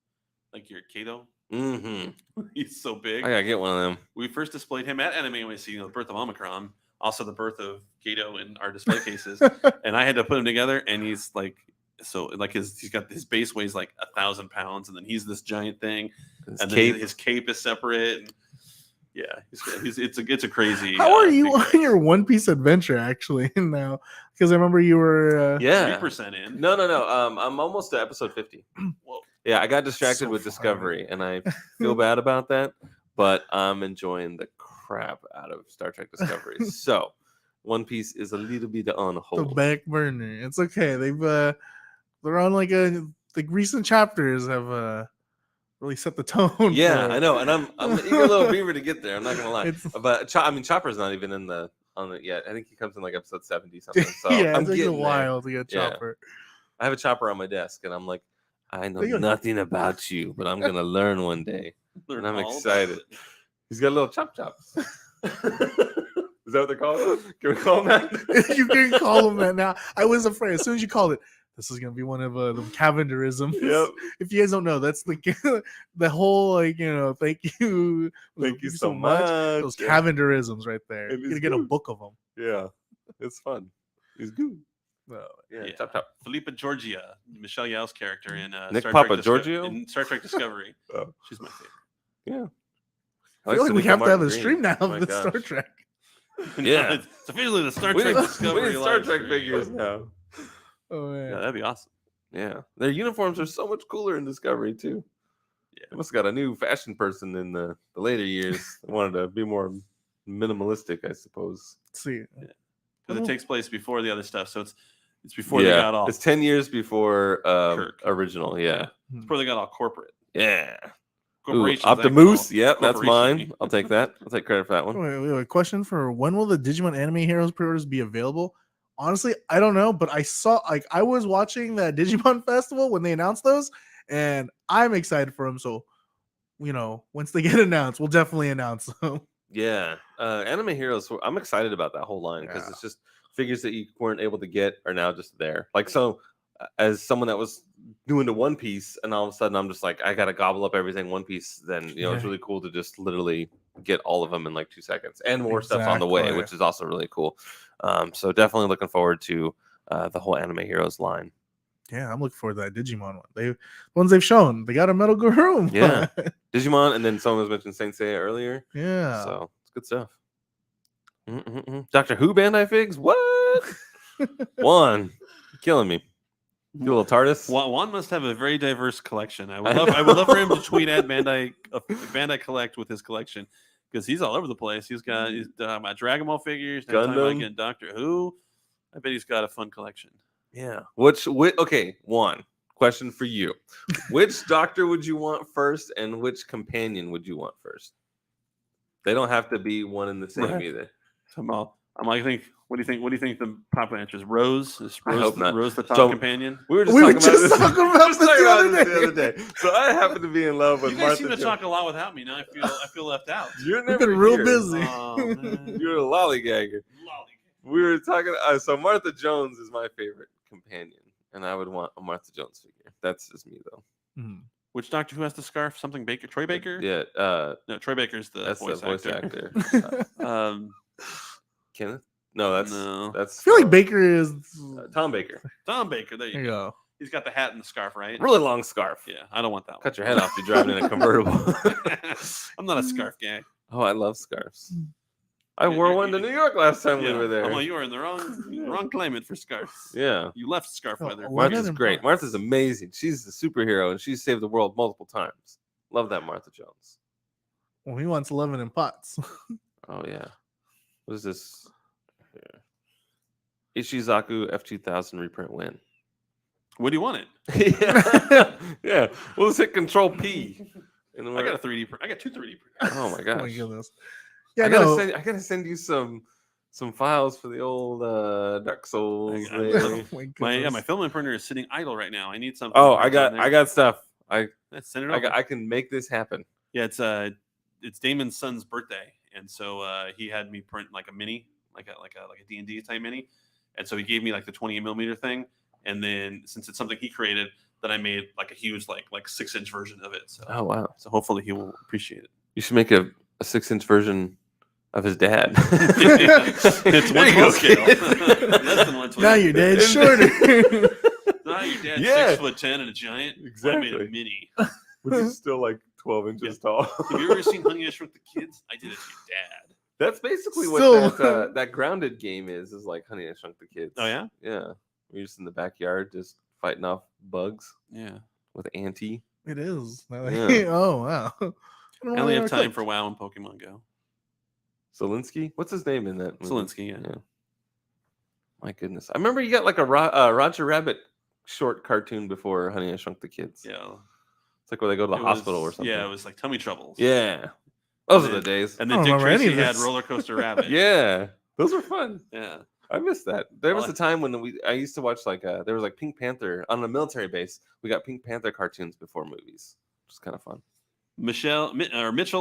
Like your Kato. Mm-hmm. He's so big. I gotta get one of them. We first displayed him at Anime NYC, the Birth of Omicron, also the birth of Gato in our display cases, and I had to put him together, and he's like. So like he's got his base weighs like 1,000 pounds, and then he's this giant thing, and then his cape is separate. And yeah, it's a crazy. How are you on your One Piece adventure actually now? Because I remember you were 3% in. No. I'm almost to episode 50. Whoa. Yeah, I got distracted with Discovery, and I feel bad about that, but I'm enjoying the crap out of Star Trek Discovery. So One Piece is a little bit on hold. the back burner. It's okay. They're on the recent chapters have really set the tone. Yeah, for I know, and I'm an eager little beaver to get there. I'm not gonna lie, but Chopper's not even on it yet. I think he comes in like episode 70 something. So yeah, I'm it takes a getting while there. to get Chopper. I have a Chopper on my desk, and I'm like, I know nothing about you, but I'm gonna learn one day, and I'm excited. He's got little chops. Is that what they're called? Can we call him that? You can call him that now. I was afraid. As soon as you called it, this is gonna be one of the Cavenderisms. Yep. If you guys don't know, that's the whole thank you so much. Those Cavenderisms right there. You're gonna get a book of them. Yeah, it's fun. He's good. Yeah, Chop. Philippa Georgia, Michelle Yeoh's character in Nick Star Papa Trek Giorgio in Star Trek Discovery. Oh. She's my favorite. Yeah. I feel like we have to have a stream now Oh of the Star Trek. Yeah, it's officially the Star Trek Discovery. We need Star live Trek stream. figures now. Oh man, Yeah, that'd be awesome. Yeah, their uniforms are so much cooler in Discovery too. Yeah, they must have got a new fashion person in the later years. They wanted to be more minimalistic, I suppose. Let's see, Because it takes place before the other stuff, so it's before they got all. It's 10 years before Kirk. original. Yeah, It's before they got all corporate. yeah. Ooh, Corporations. Optimus. Yep, that's corporation. mine. I'll take that. I'll take credit for that one. wait, a question for when will the Digimon Anime Heroes pre-orders be available? Honestly, I don't know, but I was watching that Digimon Festival when they announced those, and I'm excited for them. So, once they get announced, we'll definitely announce them. Yeah, Anime Heroes. I'm excited about that whole line because it's just figures that you weren't able to get are now just there. Like so, as someone that was doing the One Piece, and all of a sudden I'm just like, I gotta gobble up everything One Piece. Then it's really cool to just literally get all of them in like 2 seconds, and more stuff on the way, which is also really cool. So definitely looking forward to the whole Anime Heroes line. Yeah, I'm looking forward to that Digimon one. The ones they've shown, they got a Metal Room. Yeah, Digimon, and then someone was mentioning Saint Seiya earlier. Yeah, so it's good stuff. Doctor Who Bandai figs? What? Juan, you're killing me. You little TARDIS. Juan must have a very diverse collection. I would love for him to tweet at Bandai Collect with his collection, because he's all over the place. He's got my Dragon Ball figures, Gundam, Doctor Who. I bet he's got a fun collection. Yeah. Okay, Juan, question for you. Which Doctor would you want first, and which companion would you want first? They don't have to be one and the same either. I'm like, what do you think the popular answer is? Rose? Is I hope not. Rose the top So, companion? We were just talking about this the other day. So I happen to be in love with You guys Martha seem to Jones. talk a lot without me. Now I feel left out. You're I've never been real here. busy. Oh, man. You're a lollygagger. We were talking. So Martha Jones is my favorite companion, and I would want a Martha Jones figure. That's just me, though. Mhm. Which Doctor Who has the scarf? Something Baker? Troy Baker? Yeah. No, Troy Baker's the That's voice the voice actor. actor. Kenneth? No, that's I feel like Baker is Tom Baker. Tom Baker. There There you you go. go. He's got the hat and the scarf, right? Really long scarf. Yeah, I don't want that Cut your head off. You're driving in a convertible. one. I'm not a scarf guy. Oh, I love scarves. I wore one to New York last time we were there. Oh, you were in the wrong climate for scarves. Yeah. You left scarf weather. Martha's great. Martha's amazing. She's a superhero, and she's saved the world multiple times. Love that Martha Jones. Well, he wants 11 in pots. Oh, yeah. What is this? Here. Ishizaku F2000 reprint win. What do you want it? Yeah. We'll just hit Control P. And I got a 3D. I got two 3D printers. Oh my gosh. Oh my goodness. Yeah, I gotta send you some files for the old Dark Souls. My filament printer is sitting idle right now. I need something. Oh, I got stuff. Let's send it over. I can make this happen. Yeah, it's Damon's son's birthday, and so he had me print like a mini, like a D&D type mini, and so he gave me like the 28mm thing, and then since it's something he created, then I made like a huge like 6-inch version of it. So oh wow! So hopefully he will appreciate it. You should make a 6-inch version of his dad. It's There one you go, scale. kid. Less than 120. Now your dad's shorter. Now your dad's Yeah. 6'10" and a giant. Exactly. I made a mini. Which is still like 12 inches tall. Have you ever seen Honey, I Shrunk the Kids? I did it to your dad. That's basically what Still- that grounded game is like Honey, I Shrunk the Kids. Oh, yeah? Yeah. We're just in the backyard just fighting off bugs Yeah. with Auntie. It is. Yeah. Oh wow. I only have time for WoW and Pokemon Go. Zelensky? What's his name in that movie? Zelensky, yeah. My goodness. I remember you got like a Roger Rabbit short cartoon before Honey, I Shrunk the Kids. Yeah. It's like where they go to the It hospital was- or something. Yeah, it was like Tummy Troubles. Yeah. Those And are the days. And I then don't Dick remember any Tracy of had this. Roller Coaster Rabbit. Yeah. Those were fun. Yeah. I missed that. There was Well, a time when I used to watch like there was like Pink Panther on a military base. We got Pink Panther cartoons before movies, which is kind of fun. Mitchell,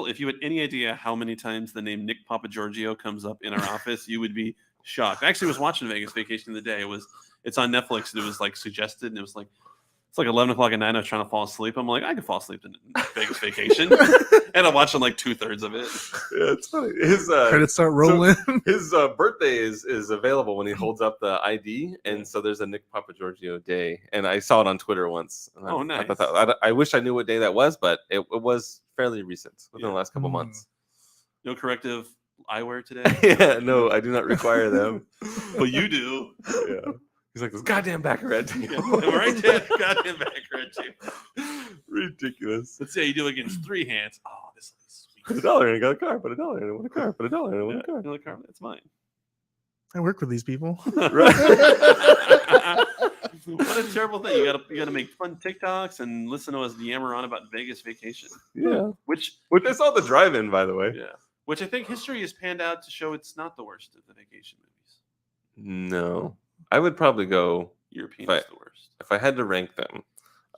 if you had any idea how many times the name Nick Papagiorgio comes up in our office, you would be shocked. I actually was watching Vegas Vacation the day. It's on Netflix and it was like suggested and it was like it's like 11 o'clock at night. I was trying to fall asleep. I'm like, I could fall asleep in Vegas Vacation, and I'm watching like 2/3 of it. Yeah, it's funny. His Credits start rolling. his birthday is available when he holds up the ID, and so there's a Nick Papagiorgio day, and I saw it on Twitter once. And Oh, I nice. thought I wish I knew what day that was, but it was fairly recent within the last couple Mm. months. No corrective eyewear today. Yeah, no, I do not require them. But you do. Yeah, he's like this goddamn Baccarat team. Yeah, am I right, Dad? Goddamn Baccarat too. Ridiculous. Let's see how you do against three hands. Oh, this will be Put $1 in, I got a car. Put $1 in, I want a car. Put $1 in, I want a sweet. car. Another car. That's mine. I work with these people. What a terrible thing. You gotta make fun TikToks and listen to us yammer on about Vegas Vacation. Yeah, Which which I saw the drive-in, by the way. yeah. Which I think history has panned out to show it's not the worst of the vacation movies. No, I would probably go European Right. is the worst. if I had to rank them.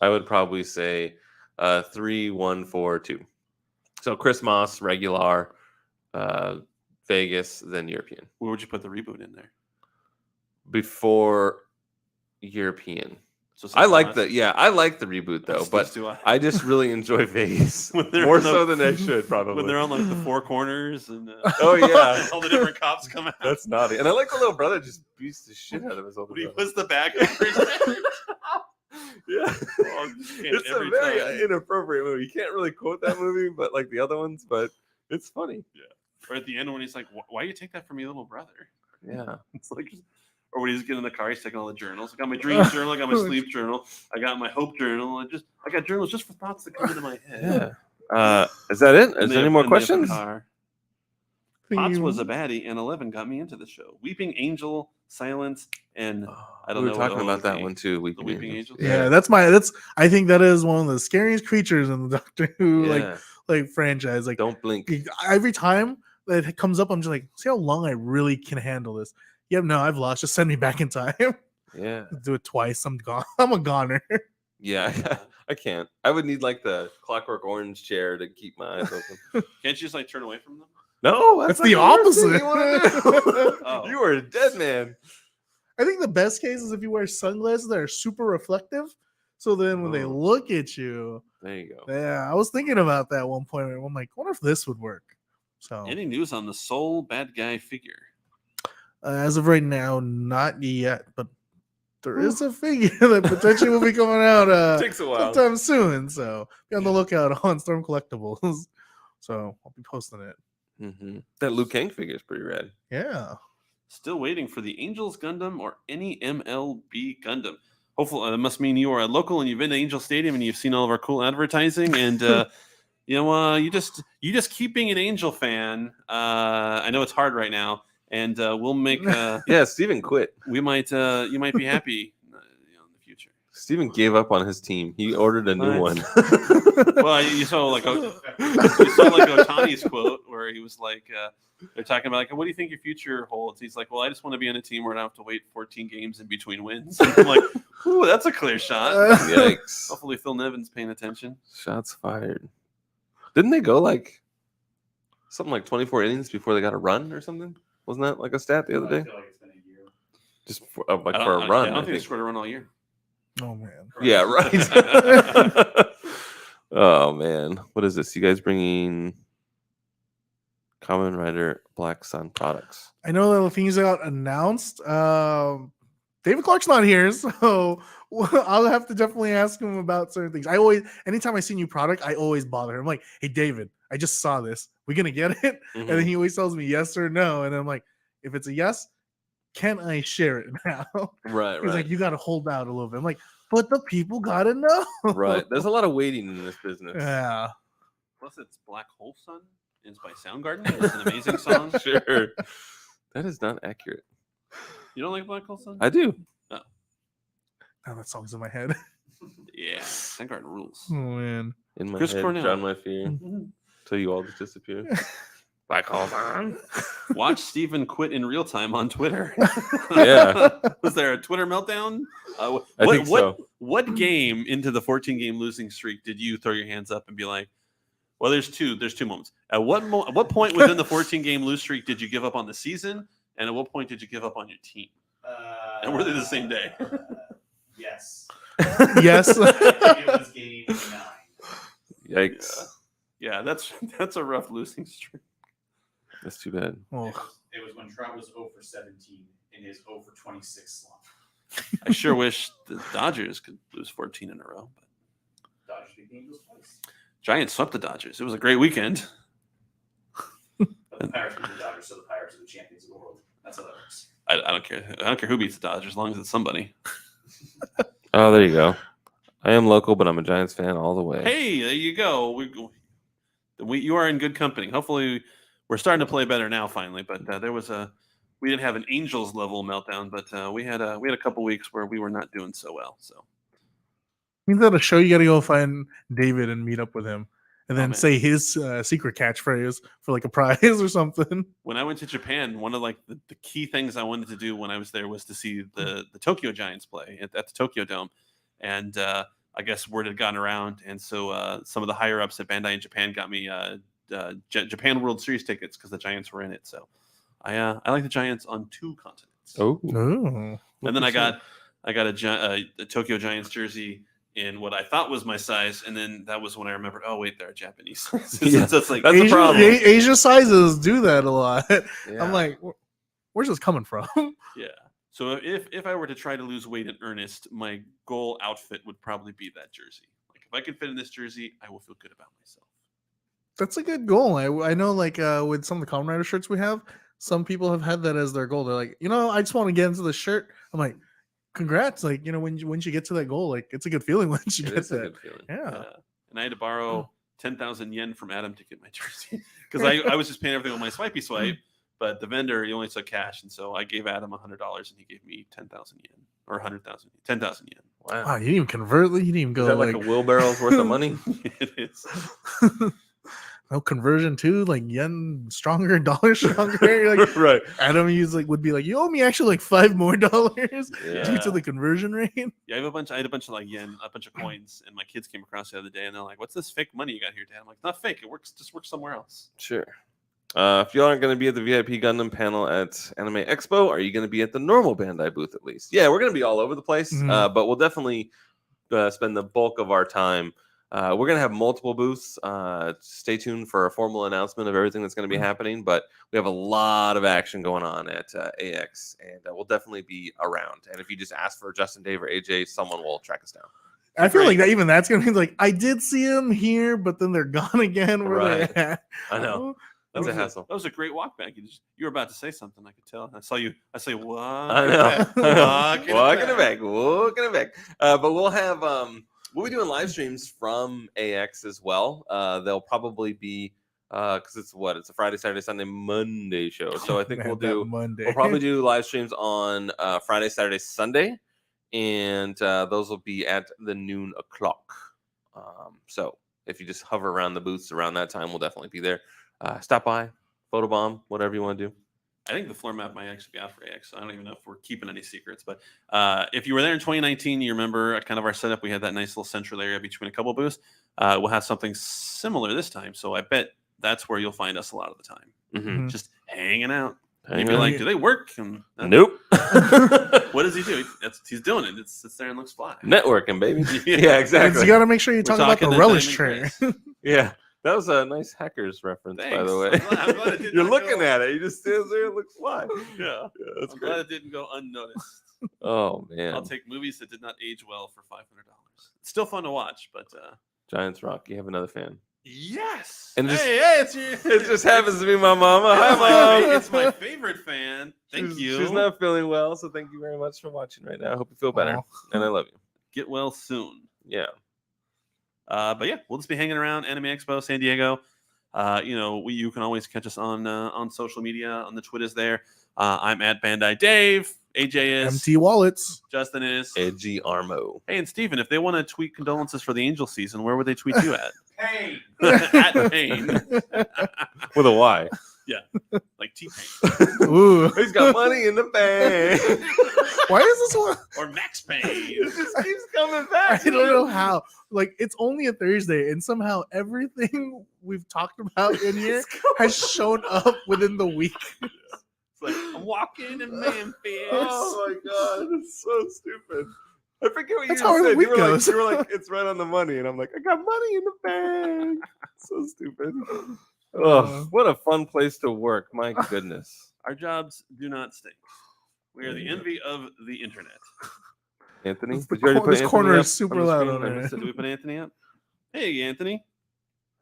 I would probably say 3, 1, 4, 2. So Chris Moss, regular, Vegas, then European. Where would you put the reboot in there? Before European. So I like the I like the reboot though, but I just really enjoy Vegas When they're more on the- so than I should probably. when they're on like the four corners and Oh yeah, all the different cops come out. that's naughty. And I like the little brother just beats the shit out of his older When he brother. puts the bag over his head. Yeah, Oh, can't it's a every very time. inappropriate movie. You can't really quote that movie, but like the other ones, but it's funny. Or at the end when he's like, "Why you take that from your little brother?" Yeah, It's like, or when he's getting in the car, he's taking all the journals. I got my dream journal, I got my sleep journal, I got my hope journal. I got journals just for thoughts that come into my head. yeah. Is that it? And Is they there any have- more and they have the questions? car. Potts was a baddie, and 11 got me into the show. Weeping Angel, Silence, and I don't we know were what talking O about would that be. one too. The Weeping Angels. Yeah, that's I think that is one of the scariest creatures in the Doctor Who Yeah. like franchise. Like Don't blink. every time that it comes up, I'm just like, see how long I really can handle this. Yep, no, I've lost. Just send me back in time. Yeah, Do it twice. I'm gone. I'm a goner. yeah. I can't. I would need like the Clockwork Orange chair to keep my eyes open. Can't you just like turn away from them? No, That's not the worst thing opposite. you wanna do. Oh. You are a dead man. I think the best case is if you wear sunglasses that are super reflective. So then when they Oh. look at you, There you go. yeah, I was thinking about that at one point. I'm like, I wonder if this would work. So Any news on the sole bad guy figure? as of right now, not yet, but there is a figure that potentially will be coming out Takes a while. sometime soon. So be on the lookout on Storm Collectibles. So I'll be posting it. Mm-hmm. That Liu Kang figure is pretty rad. Yeah. Still waiting for the Angels Gundam or any MLB Gundam. Hopefully, that must mean you are a local and you've been to Angel Stadium and you've seen all of our cool advertising. And you just keep being an Angel fan. I know it's hard right now, and we'll make. Yeah, Steven quit. You might be happy in the future. Steven gave up on his team. He ordered a new one. Nice. Well, you saw like Otani's quote where he was like, they're talking about like, what do you think your future holds? He's like, well, I just want to be on a team where I don't have to wait 14 games in between wins. I'm like, ooh, that's a clear shot. Yikes. Hopefully Phil Nevin's paying attention. Shots fired. Didn't they go like something like 24 innings before they got a run or something? Wasn't that like a stat the other I day? feel like it's been a year. Just for a run. I don't I think they think. scored a run all year. Oh man. Yeah, right. Oh man, what is this? You guys bringing Kamen Rider Black Sun products. I know that the things that got announced. David Clark's not here, so I'll have to definitely ask him about certain things. Anytime I see new product, I always bother him. I'm like, hey, David, I just saw this. We gonna get it? And then he always tells me yes or no. And I'm like, if it's a yes, can I share it now? Right, He's like, you gotta hold out a little bit. I'm like, but the people gotta know. Right. There's a lot of waiting in this business. Yeah. Plus, it's Black Hole Sun. It's by Soundgarden. It's an amazing song. Sure. That is not accurate. You don't like Black Hole Sun? I do. Oh. Now that song's in my head. Yeah. Soundgarden rules. Oh man. In my Chris head, Cornell. drown my fear, till you all just disappear. Black Hole Sun. Watch Steven quit in real time on Twitter. Yeah. Was there a Twitter meltdown? I think so. What game into the 14-game losing streak did you throw your hands up and be like, well, there's two moments. At what point within the 14-game lose streak did you give up on the season? And at what point did you give up on your team? And were they the same day? Yes. Yes. I think it was game 9. Yikes. Yeah, that's a rough losing streak. That's too bad. Oh. It was when Trout was 0 for 17 in his 0 for 26 slump. I sure wish the Dodgers could lose 14 in a row. But Dodgers beat the Angels twice. Giants swept the Dodgers. It was a great weekend. But the Pirates beat the Dodgers, so the Pirates are the champions of the world. That's how that works. I don't care. I don't care who beats the Dodgers, as long as it's somebody. Oh, there you go. I am local, but I'm a Giants fan all the way. Hey, there you go. You are in good company. Hopefully, we're starting to play better now. Finally, but we didn't have an Angels level meltdown, but we had a couple weeks where we were not doing so well. So Means at a show you got to go find David and meet up with him, and then man. say his secret catchphrase for like a prize or something. when I went to Japan, one of like the key things I wanted to do when I was there was to see the Tokyo Giants play at the Tokyo Dome, and I guess word had gotten around, and so some of the higher ups at Bandai in Japan got me Japan World Series tickets because the Giants were in it. So I like the Giants on 2 continents. Oh. And then I got a Tokyo Giants jersey in what I thought was my size, and then that was when I remembered, oh wait, there are Japanese sizes. Yeah, so it's like that's the problem. Asia sizes do that a lot. Yeah. I'm like, where's this coming from? yeah. So if I were to try to lose weight in earnest, my goal outfit would probably be that jersey. Like if I could fit in this jersey, I will feel good about myself. That's a good goal. I know, like with some of the Kamen Rider shirts we have, some people have had that as their goal. They're like, I just want to get into the shirt. I'm like, congrats! Like, when you get to that goal, like it's a good feeling once you It get is a that. good feeling. Yeah. And I had to borrow 10,000 yen from Adam to get my jersey because I was just paying everything with my swipey swipe, but the vendor he only took cash, and so I gave Adam $100 and he gave me 10,000 yen or 100,000, 10,000 yen. Wow. You didn't even convert. You didn't even go Is that like a wheelbarrow's worth of money? It is. no conversion too, like yen stronger, dollar stronger. Like Right. Adam would be like, you owe me actually like $5 more due Yeah. to the conversion rate. Yeah, I had a bunch of like yen, a bunch of coins, and my kids came across the other day, and they're like, "What's this fake money you got here, Dad?" I'm like, "Not fake. It works. Just works somewhere else." Sure. If you aren't going to be at the VIP Gundam panel at Anime Expo, are you going to be at the normal Bandai booth at least? Yeah, we're going to be all over the place, Mhm. but we'll definitely spend the bulk of our time. We're going to have multiple booths. Stay tuned for a formal announcement of everything that's going to be happening, but we have a lot of action going on at AX, and we'll definitely be around. And if you just ask for Justin, Dave, or AJ, someone will track us down. I feel like even that's gonna be like, I did see him here, but then they're gone again. Where Right. they're at. I know. That's a hassle. That was a great walk back. You were about to say something. I could tell. I saw you. I say, "What?" I know. Walking it back. But we'll have we'll be doing live streams from AX as well. They'll probably be because it's a Friday, Saturday, Sunday, Monday show. So I think Man, we'll that do Monday. we'll probably do live streams on Friday, Saturday, Sunday, and those will be at the noon o'clock. So if you just hover around the booths around that time, we'll definitely be there. Stop by, photobomb, whatever you want to do. I think the floor map might actually be out for AX. So I don't even know if we're keeping any secrets. But if you were there in 2019, you remember kind of our setup. We had that nice little central area between a couple of booths. We'll have something similar this time. So I bet that's where you'll find us a lot of the time. Mm-hmm. Just hanging out. Hanging You'd be out. like, do they work? And Nope. what does he do? He's doing it. It sits there and looks fly. Networking, baby. Yeah. Yeah, exactly. You got to make sure you talk about the talking the relish diamond tray. Yeah. That was a nice hackers reference, by the way. Thanks. I'm glad it did You're not looking go- at it. You just stands there and looks fly. Yeah. That's I'm great. glad it didn't go unnoticed. Oh man, I'll take movies that did not age well for $500. It's still fun to watch, but Giants Rock. You have another fan. yes. And just- hey, it's your. It just happens to be my mama. It's Hi, my mom. it's my favorite fan. Thank you. She's not feeling well, so thank you very much for watching right now. I hope you feel better, Aw. and I love you. Get well soon. Yeah. But yeah, we'll just be hanging around Anime Expo San Diego. You can always catch us on social media, on the Twitters there. I'm at Bandai Dave. AJ is. MT wallets. Justin is. Edgy Armo. Hey, and Steven, if they want to tweet condolences for the Angel season, where would they tweet you at? Hey, At Pain. With a Y. Like T-Pain. Ooh. He's got money in the bank. Why is this one? Or Max Payne. It just keeps coming I back. don't know how. Like, it's only a Thursday, and somehow everything we've talked about in here has shown up within the week. It's like, I'm walking in Memphis. Oh my god, it's so stupid. I forget what That's you how our said. week You were, goes. like, it's right on the money, and I'm like, I got money in the bank. So stupid. Oh, what a fun place to work. My goodness. Our jobs do not stink. We are the envy of the internet. Anthony, This- the did you already cor- put this Anthony corner up is super on the loud screen? on I there. missed it. Did we put Anthony up? Hey, Anthony.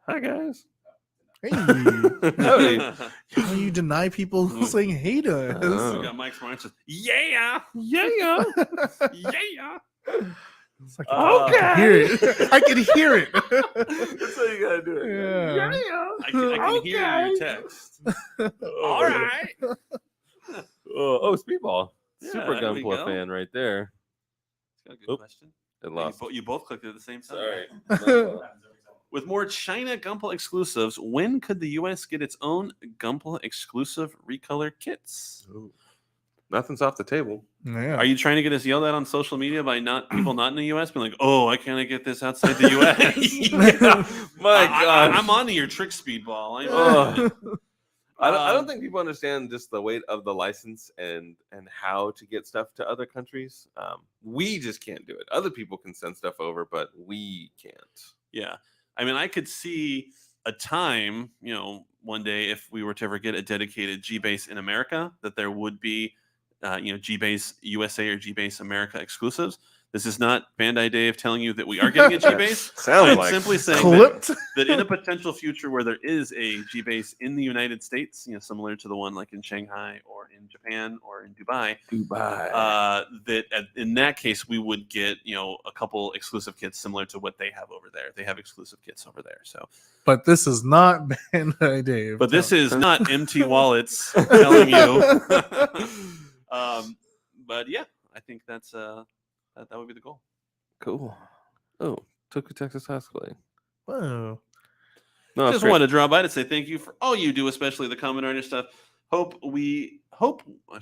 Hi guys. Hey. Howdy. How you deny people saying hey to us? Oh. We got Mike Smart says, yeah, Yeah. yeah. It's like, Okay. I can hear it. I can hear it. That's how you gotta do it. Yeah. I can hear your text. All right. Oh, Speedball. Yeah, Super there we Gunpla go. fan right there. That's a good Oop. question. It You, lost. you both clicked it at the same time. Sorry. With more China Gunpla exclusives, when could the U.S. get its own Gunpla exclusive recolor kits? Nothing's off the table. Yeah. Are you trying to get us yelled at on social media by not people not in the U.S. being like, "Oh, why can't I get this outside the U.S.?" My God. I'm on to your trick speedball. I don't think people understand just the weight of the license and how to get stuff to other countries. We just can't do it. Other people can send stuff over, but we can't. Yeah. I mean, I could see a time, one day if we were to ever get a dedicated G-Base in America, that there would be, G-Base USA or G-Base America exclusives. This is not Bandai Dave telling you that we are getting a G-Base. Sounds I'm like simply saying Clipped. that in a potential future where there is a G-Base in the United States, similar to the one like in Shanghai or in Japan or in Dubai, in that case we would get a couple exclusive kits similar to what they have over there. They have exclusive kits over there. So, But this is not Bandai Dave. but this is not MT Wallets telling you. But yeah, I think that's that would be the goal. Cool. Oh, Tokyo, Texas High School. Whoa. No, Just wanted to drop by to say thank you for all you do, especially the comment on your stuff. I'm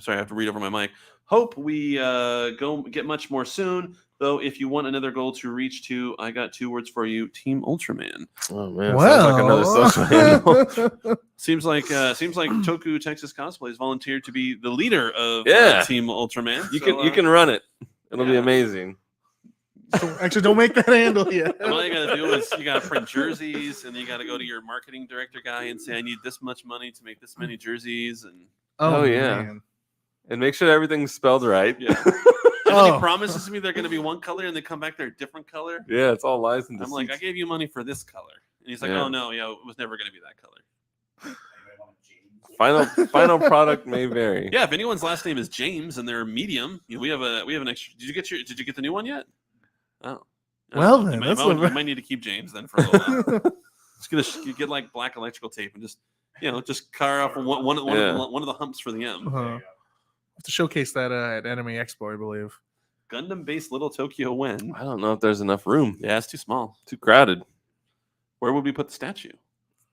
sorry, I have to read over my mic. Hope we go get much more soon. Though, if you want another goal to reach to, I got 2 words for you: Team Ultraman. Oh man, Well, sounds like another social handle. Seems like Toku Texas Cosplay has volunteered to be the leader of Yeah. Team Ultraman. You can run it. It'll be yeah. amazing. Actually, don't make that handle yet. And all you got to do is you got to print jerseys, and then you got to go to your marketing director guy and say, "I need this much money to make this many jerseys." And Oh, yeah. man. And make sure everything's spelled right. yeah, and then he Oh. promises me they're going to be one color, and they come back they're a different color. Yeah, it's all lies and I'm deceit. like, I gave you money for this color, and he's like, Yeah. "Oh no, it was never going to be that color." Final product may vary. Yeah, if anyone's last name is James and they're medium, we have an extra. Did you get the new one yet? Oh, Well, You then, might- that's you a- might need to keep James then for a little while. Just get like black electrical tape and just carve off one of the humps for the M. Have to showcase that at Anime Expo, I believe. Gundam-based Little Tokyo When. I don't know if there's enough room. Yeah, it's too small. Too crowded. Where would we put the statue?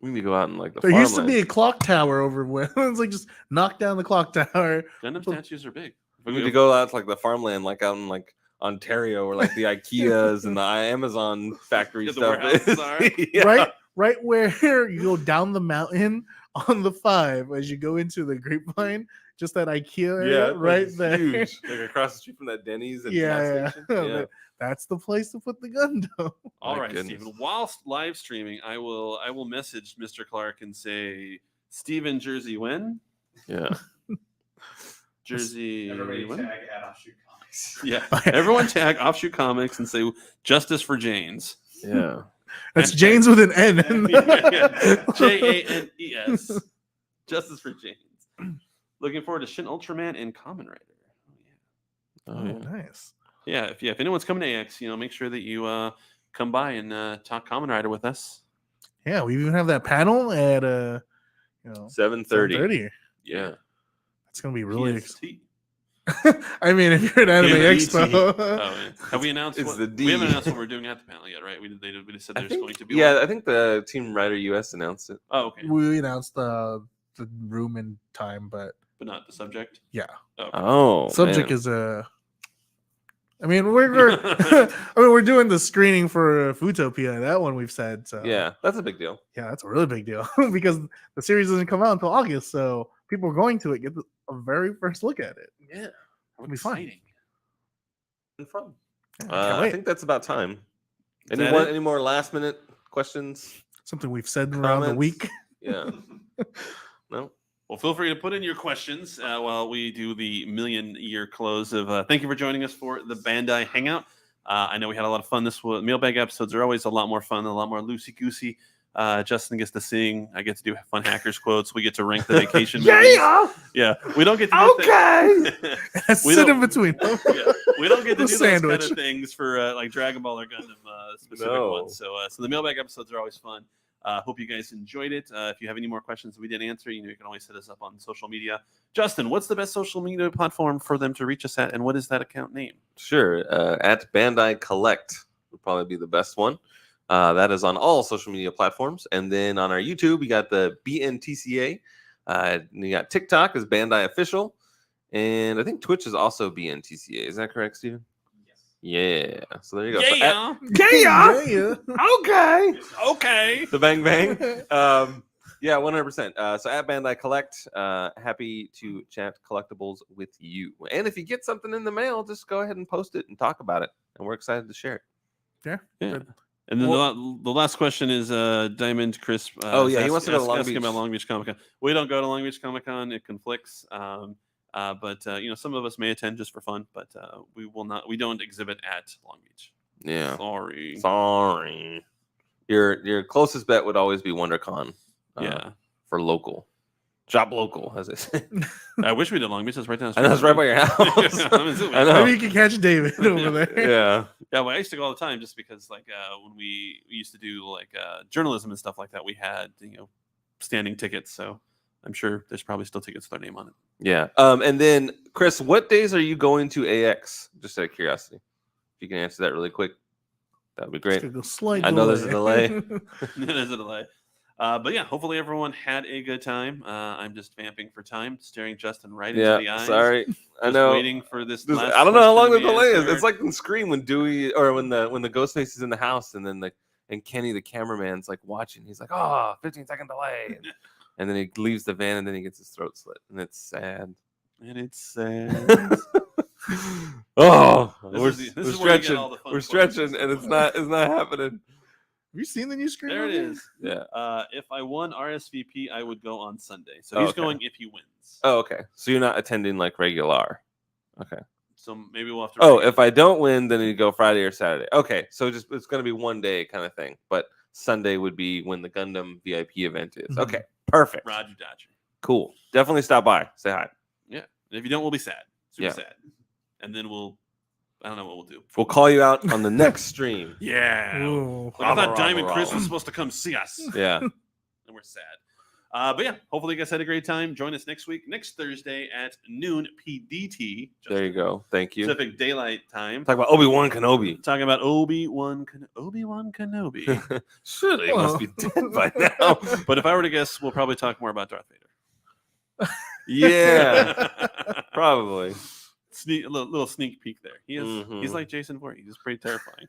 We need to go out in like the There used to farmland. be a clock tower over where it's like just knock down the clock tower. Gundam statues are big. We need to go out to like the farmland, like out in like Ontario, or like the IKEAs and the Amazon factory Yeah, the stuff. warehouses are. Yeah. Right where you go down the mountain on the 5 as you go into the Grapevine, just that IKEA area Yeah, right it's there. huge. Like across the street from that Denny's and Yeah, gas yeah. station. Yeah. that's the place to put the Gundam. All My right, goodness. Stephen. Whilst live streaming, I will message Mr. Clark and say, Steven Jersey when? Yeah. Jersey Everybody when? tag at Offshoot Comics. Yeah. Everyone tag Offshoot Comics and say Justice for Janes. Yeah. That's Janes with an N. Janes. Justice for Janes. Looking forward to Shin Ultraman and Kamen Rider. Oh, Oh, yeah. nice. Yeah, if anyone's coming to AX, make sure that you come by and talk Kamen Rider with us. Yeah, we even have that panel at 7:30. 7:30. Yeah. It's gonna be really. PST. I mean, if you're at Anime PST. Expo, Oh, man. Have we announced? It's the D. We haven't announced what we're doing at the panel yet, right? We just said I there's think, going to be. yeah, one. I think the Team Rider US announced it. Oh, okay, we announced the room and time, but but not the subject. yeah, Okay. Oh, subject man. is I mean, we're doing the screening for Footopia. That one we've said. So Yeah, that's a big deal. yeah, that's a really big deal because the series doesn't come out until August, so people are going to it get a very first look at it. Yeah, It'll be fun. exciting. And fun. Yeah, can't I wait. think that's about time. Is that it? Any more last minute questions? Something we've said around the Comments? week. Yeah. No. Well, feel free to put in your questions while we do the million-year close of. Thank you for joining us for the Bandai Hangout. I know we had a lot of fun. Mailbag episodes are always a lot more fun, a lot more loosey-goosey. Justin gets to sing. I get to do fun hackers quotes. We get to rank the vacation movies. Yeah, we don't get to do things. We Sit don't- in between them. Yeah, we don't get to The do sandwich. those kind of things for like Dragon Ball or Gundam specific No. ones. So the mailbag episodes are always fun. Hope you guys enjoyed it. If you have any more questions that we didn't answer, you can always hit us up on social media. Justin, what's the best social media platform for them to reach us at, and what is that account name? Sure. At Bandai Collect would probably be the best one. That is on all social media platforms. And then on our YouTube, we got the BNTCA. You got TikTok is Bandai Official. And I think Twitch is also BNTCA. Is that correct, Steven? Yes. Yeah. So there you go. So Yeah. Yeah. okay. Okay. The bang bang. Yeah, 100%. So at Bandai Collect, happy to chat collectibles with you. And if you get something in the mail, just go ahead and post it and talk about it. And we're excited to share it. Yeah. Good. And then the last question is Diamond Crisp. Oh, yeah, he wants to go to Long asking Beach. about Long Beach Comic Con. We don't go to Long Beach Comic Con. It conflicts. But some of us may attend just for fun, but we will not. We don't exhibit at Long Beach. Yeah. Sorry. Your closest bet would always be WonderCon. Yeah. For local. Shop local, as I say. I wish we did Long Beach. That's right down the I know it's street. right by your house. I'm in Zoom. I know. Maybe you can catch David over there. Yeah. Yeah, well, I used to go all the time just because, like, when we used to do like journalism and stuff like that, we had standing tickets. So I'm sure there's probably still tickets with our name on it. Yeah. And then, Chris, what days are you going to AX? Just out of curiosity. If you can answer that really quick, that would be great. It's gonna go slight I know there's a delay. There's a delay. But yeah, hopefully everyone had a good time. I'm just vamping for time, staring Justin right into the eyes. Sorry. I just know. waiting for this. Last I don't know how long the question to be delay is. answered. It's like in Scream when Dewey or when the Ghostface is in the house and then and Kenny the cameraman's like watching. He's like, 15-second delay. And then he leaves the van and then he gets his throat slit. And it's sad. And it's sad. Oh, This is we're where you get stretching. all the fun We're questions. stretching and it's not happening. Have you seen the new screen? There it is. Yeah. If I won RSVP, I would go on Sunday. So Oh, he's okay. going if he wins. Oh, okay. So you're not attending like regular. Okay. So maybe we'll have to. Oh, if I don't win, then you go Friday or Saturday. Okay. So it's going to be one day kind of thing. But Sunday would be when the Gundam VIP event is. Mhm. Okay. Perfect. Roger Dodger. Cool. Definitely stop by. Say hi. Yeah. And if you don't, we'll be sad. Super Yeah. sad. And then I don't know what we'll do. We'll call you out on the next stream. Yeah. Ooh. Like, I thought Rah, Diamond rah, Chris rah. was supposed to come see us. Yeah. And we're sad. But yeah, hopefully you guys had a great time. Join us next week, next Thursday at noon PDT. There you go. Thank you. Pacific Daylight Time. Talk about Obi-Wan Kenobi. Talking about Obi-Wan Kenobi. Surely he Whoa. must be dead by now. But if I were to guess, we'll probably talk more about Darth Vader. Yeah. Probably. A little sneak peek there. He's Mhm. like Jason Voorhees. He's pretty terrifying.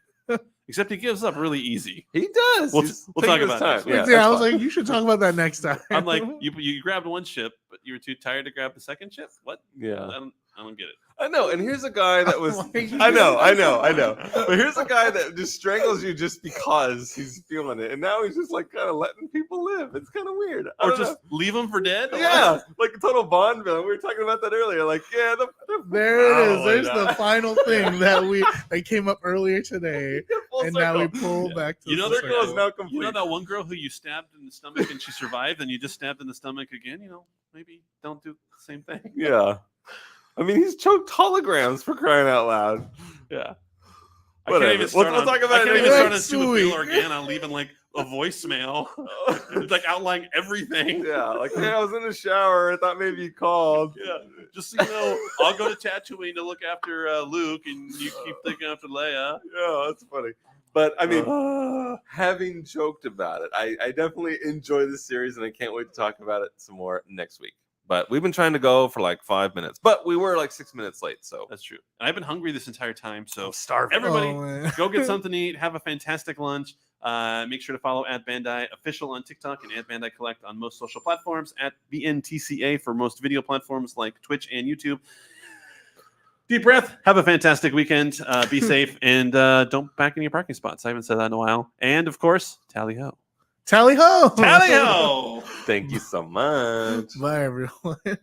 Except he gives up really easy. He does. We'll He's talk taking his about it next time. week. Yeah, Yeah, I that's was fine. like, you should talk about that next time. I'm like, you grabbed one ship, but you were too tired to grab the second ship? What? Yeah. I don't get it. I know, and here's a guy that was. Why are you I know. doing But here's a guy that just strangles you just because he's feeling it, and now he's just like kind of letting people live. It's kind of weird. I Or don't just leave them for dead? know. Yeah, like a total Bond villain. We were talking about that earlier. Like, yeah, There it is. Oh, There's yeah. the final thing that came up earlier today, full and now we circle. pull back to You know the that circle is circle. now complete. You know that one girl who you stabbed in the stomach and she survived, and you just stabbed in the stomach again? Maybe don't do the same thing. Yeah, I mean, he's choked holograms for crying out loud. Yeah. I Whatever. can't even start We'll on, talk about I can't it even start on next Sue week. Organa leaving like a voicemail, like outlining everything. Yeah, like, hey, I was in the shower. I thought maybe you called. Yeah, just so you know, I'll go to Tatooine to look after Luke, and you keep thinking after Leia. Yeah, that's funny. But I mean, having joked about it, I definitely enjoy this series, and I can't wait to talk about it some more next week. But we've been trying to go for like 5 minutes, but we were like 6 minutes late. So That's true. And I've been hungry this entire time, so I'm starving. everybody, Oh, man. go get something to eat. Have a fantastic lunch. Make sure to follow @Bandai Official on TikTok and @Bandai Collect on most social platforms. @BNTCA for most video platforms like Twitch and YouTube. Deep breath. Have a fantastic weekend. Be safe and don't back in your parking spots. I haven't said that in a while. And of course, tally ho. Tally ho! Tally ho. Thank you so much. Bye, everyone.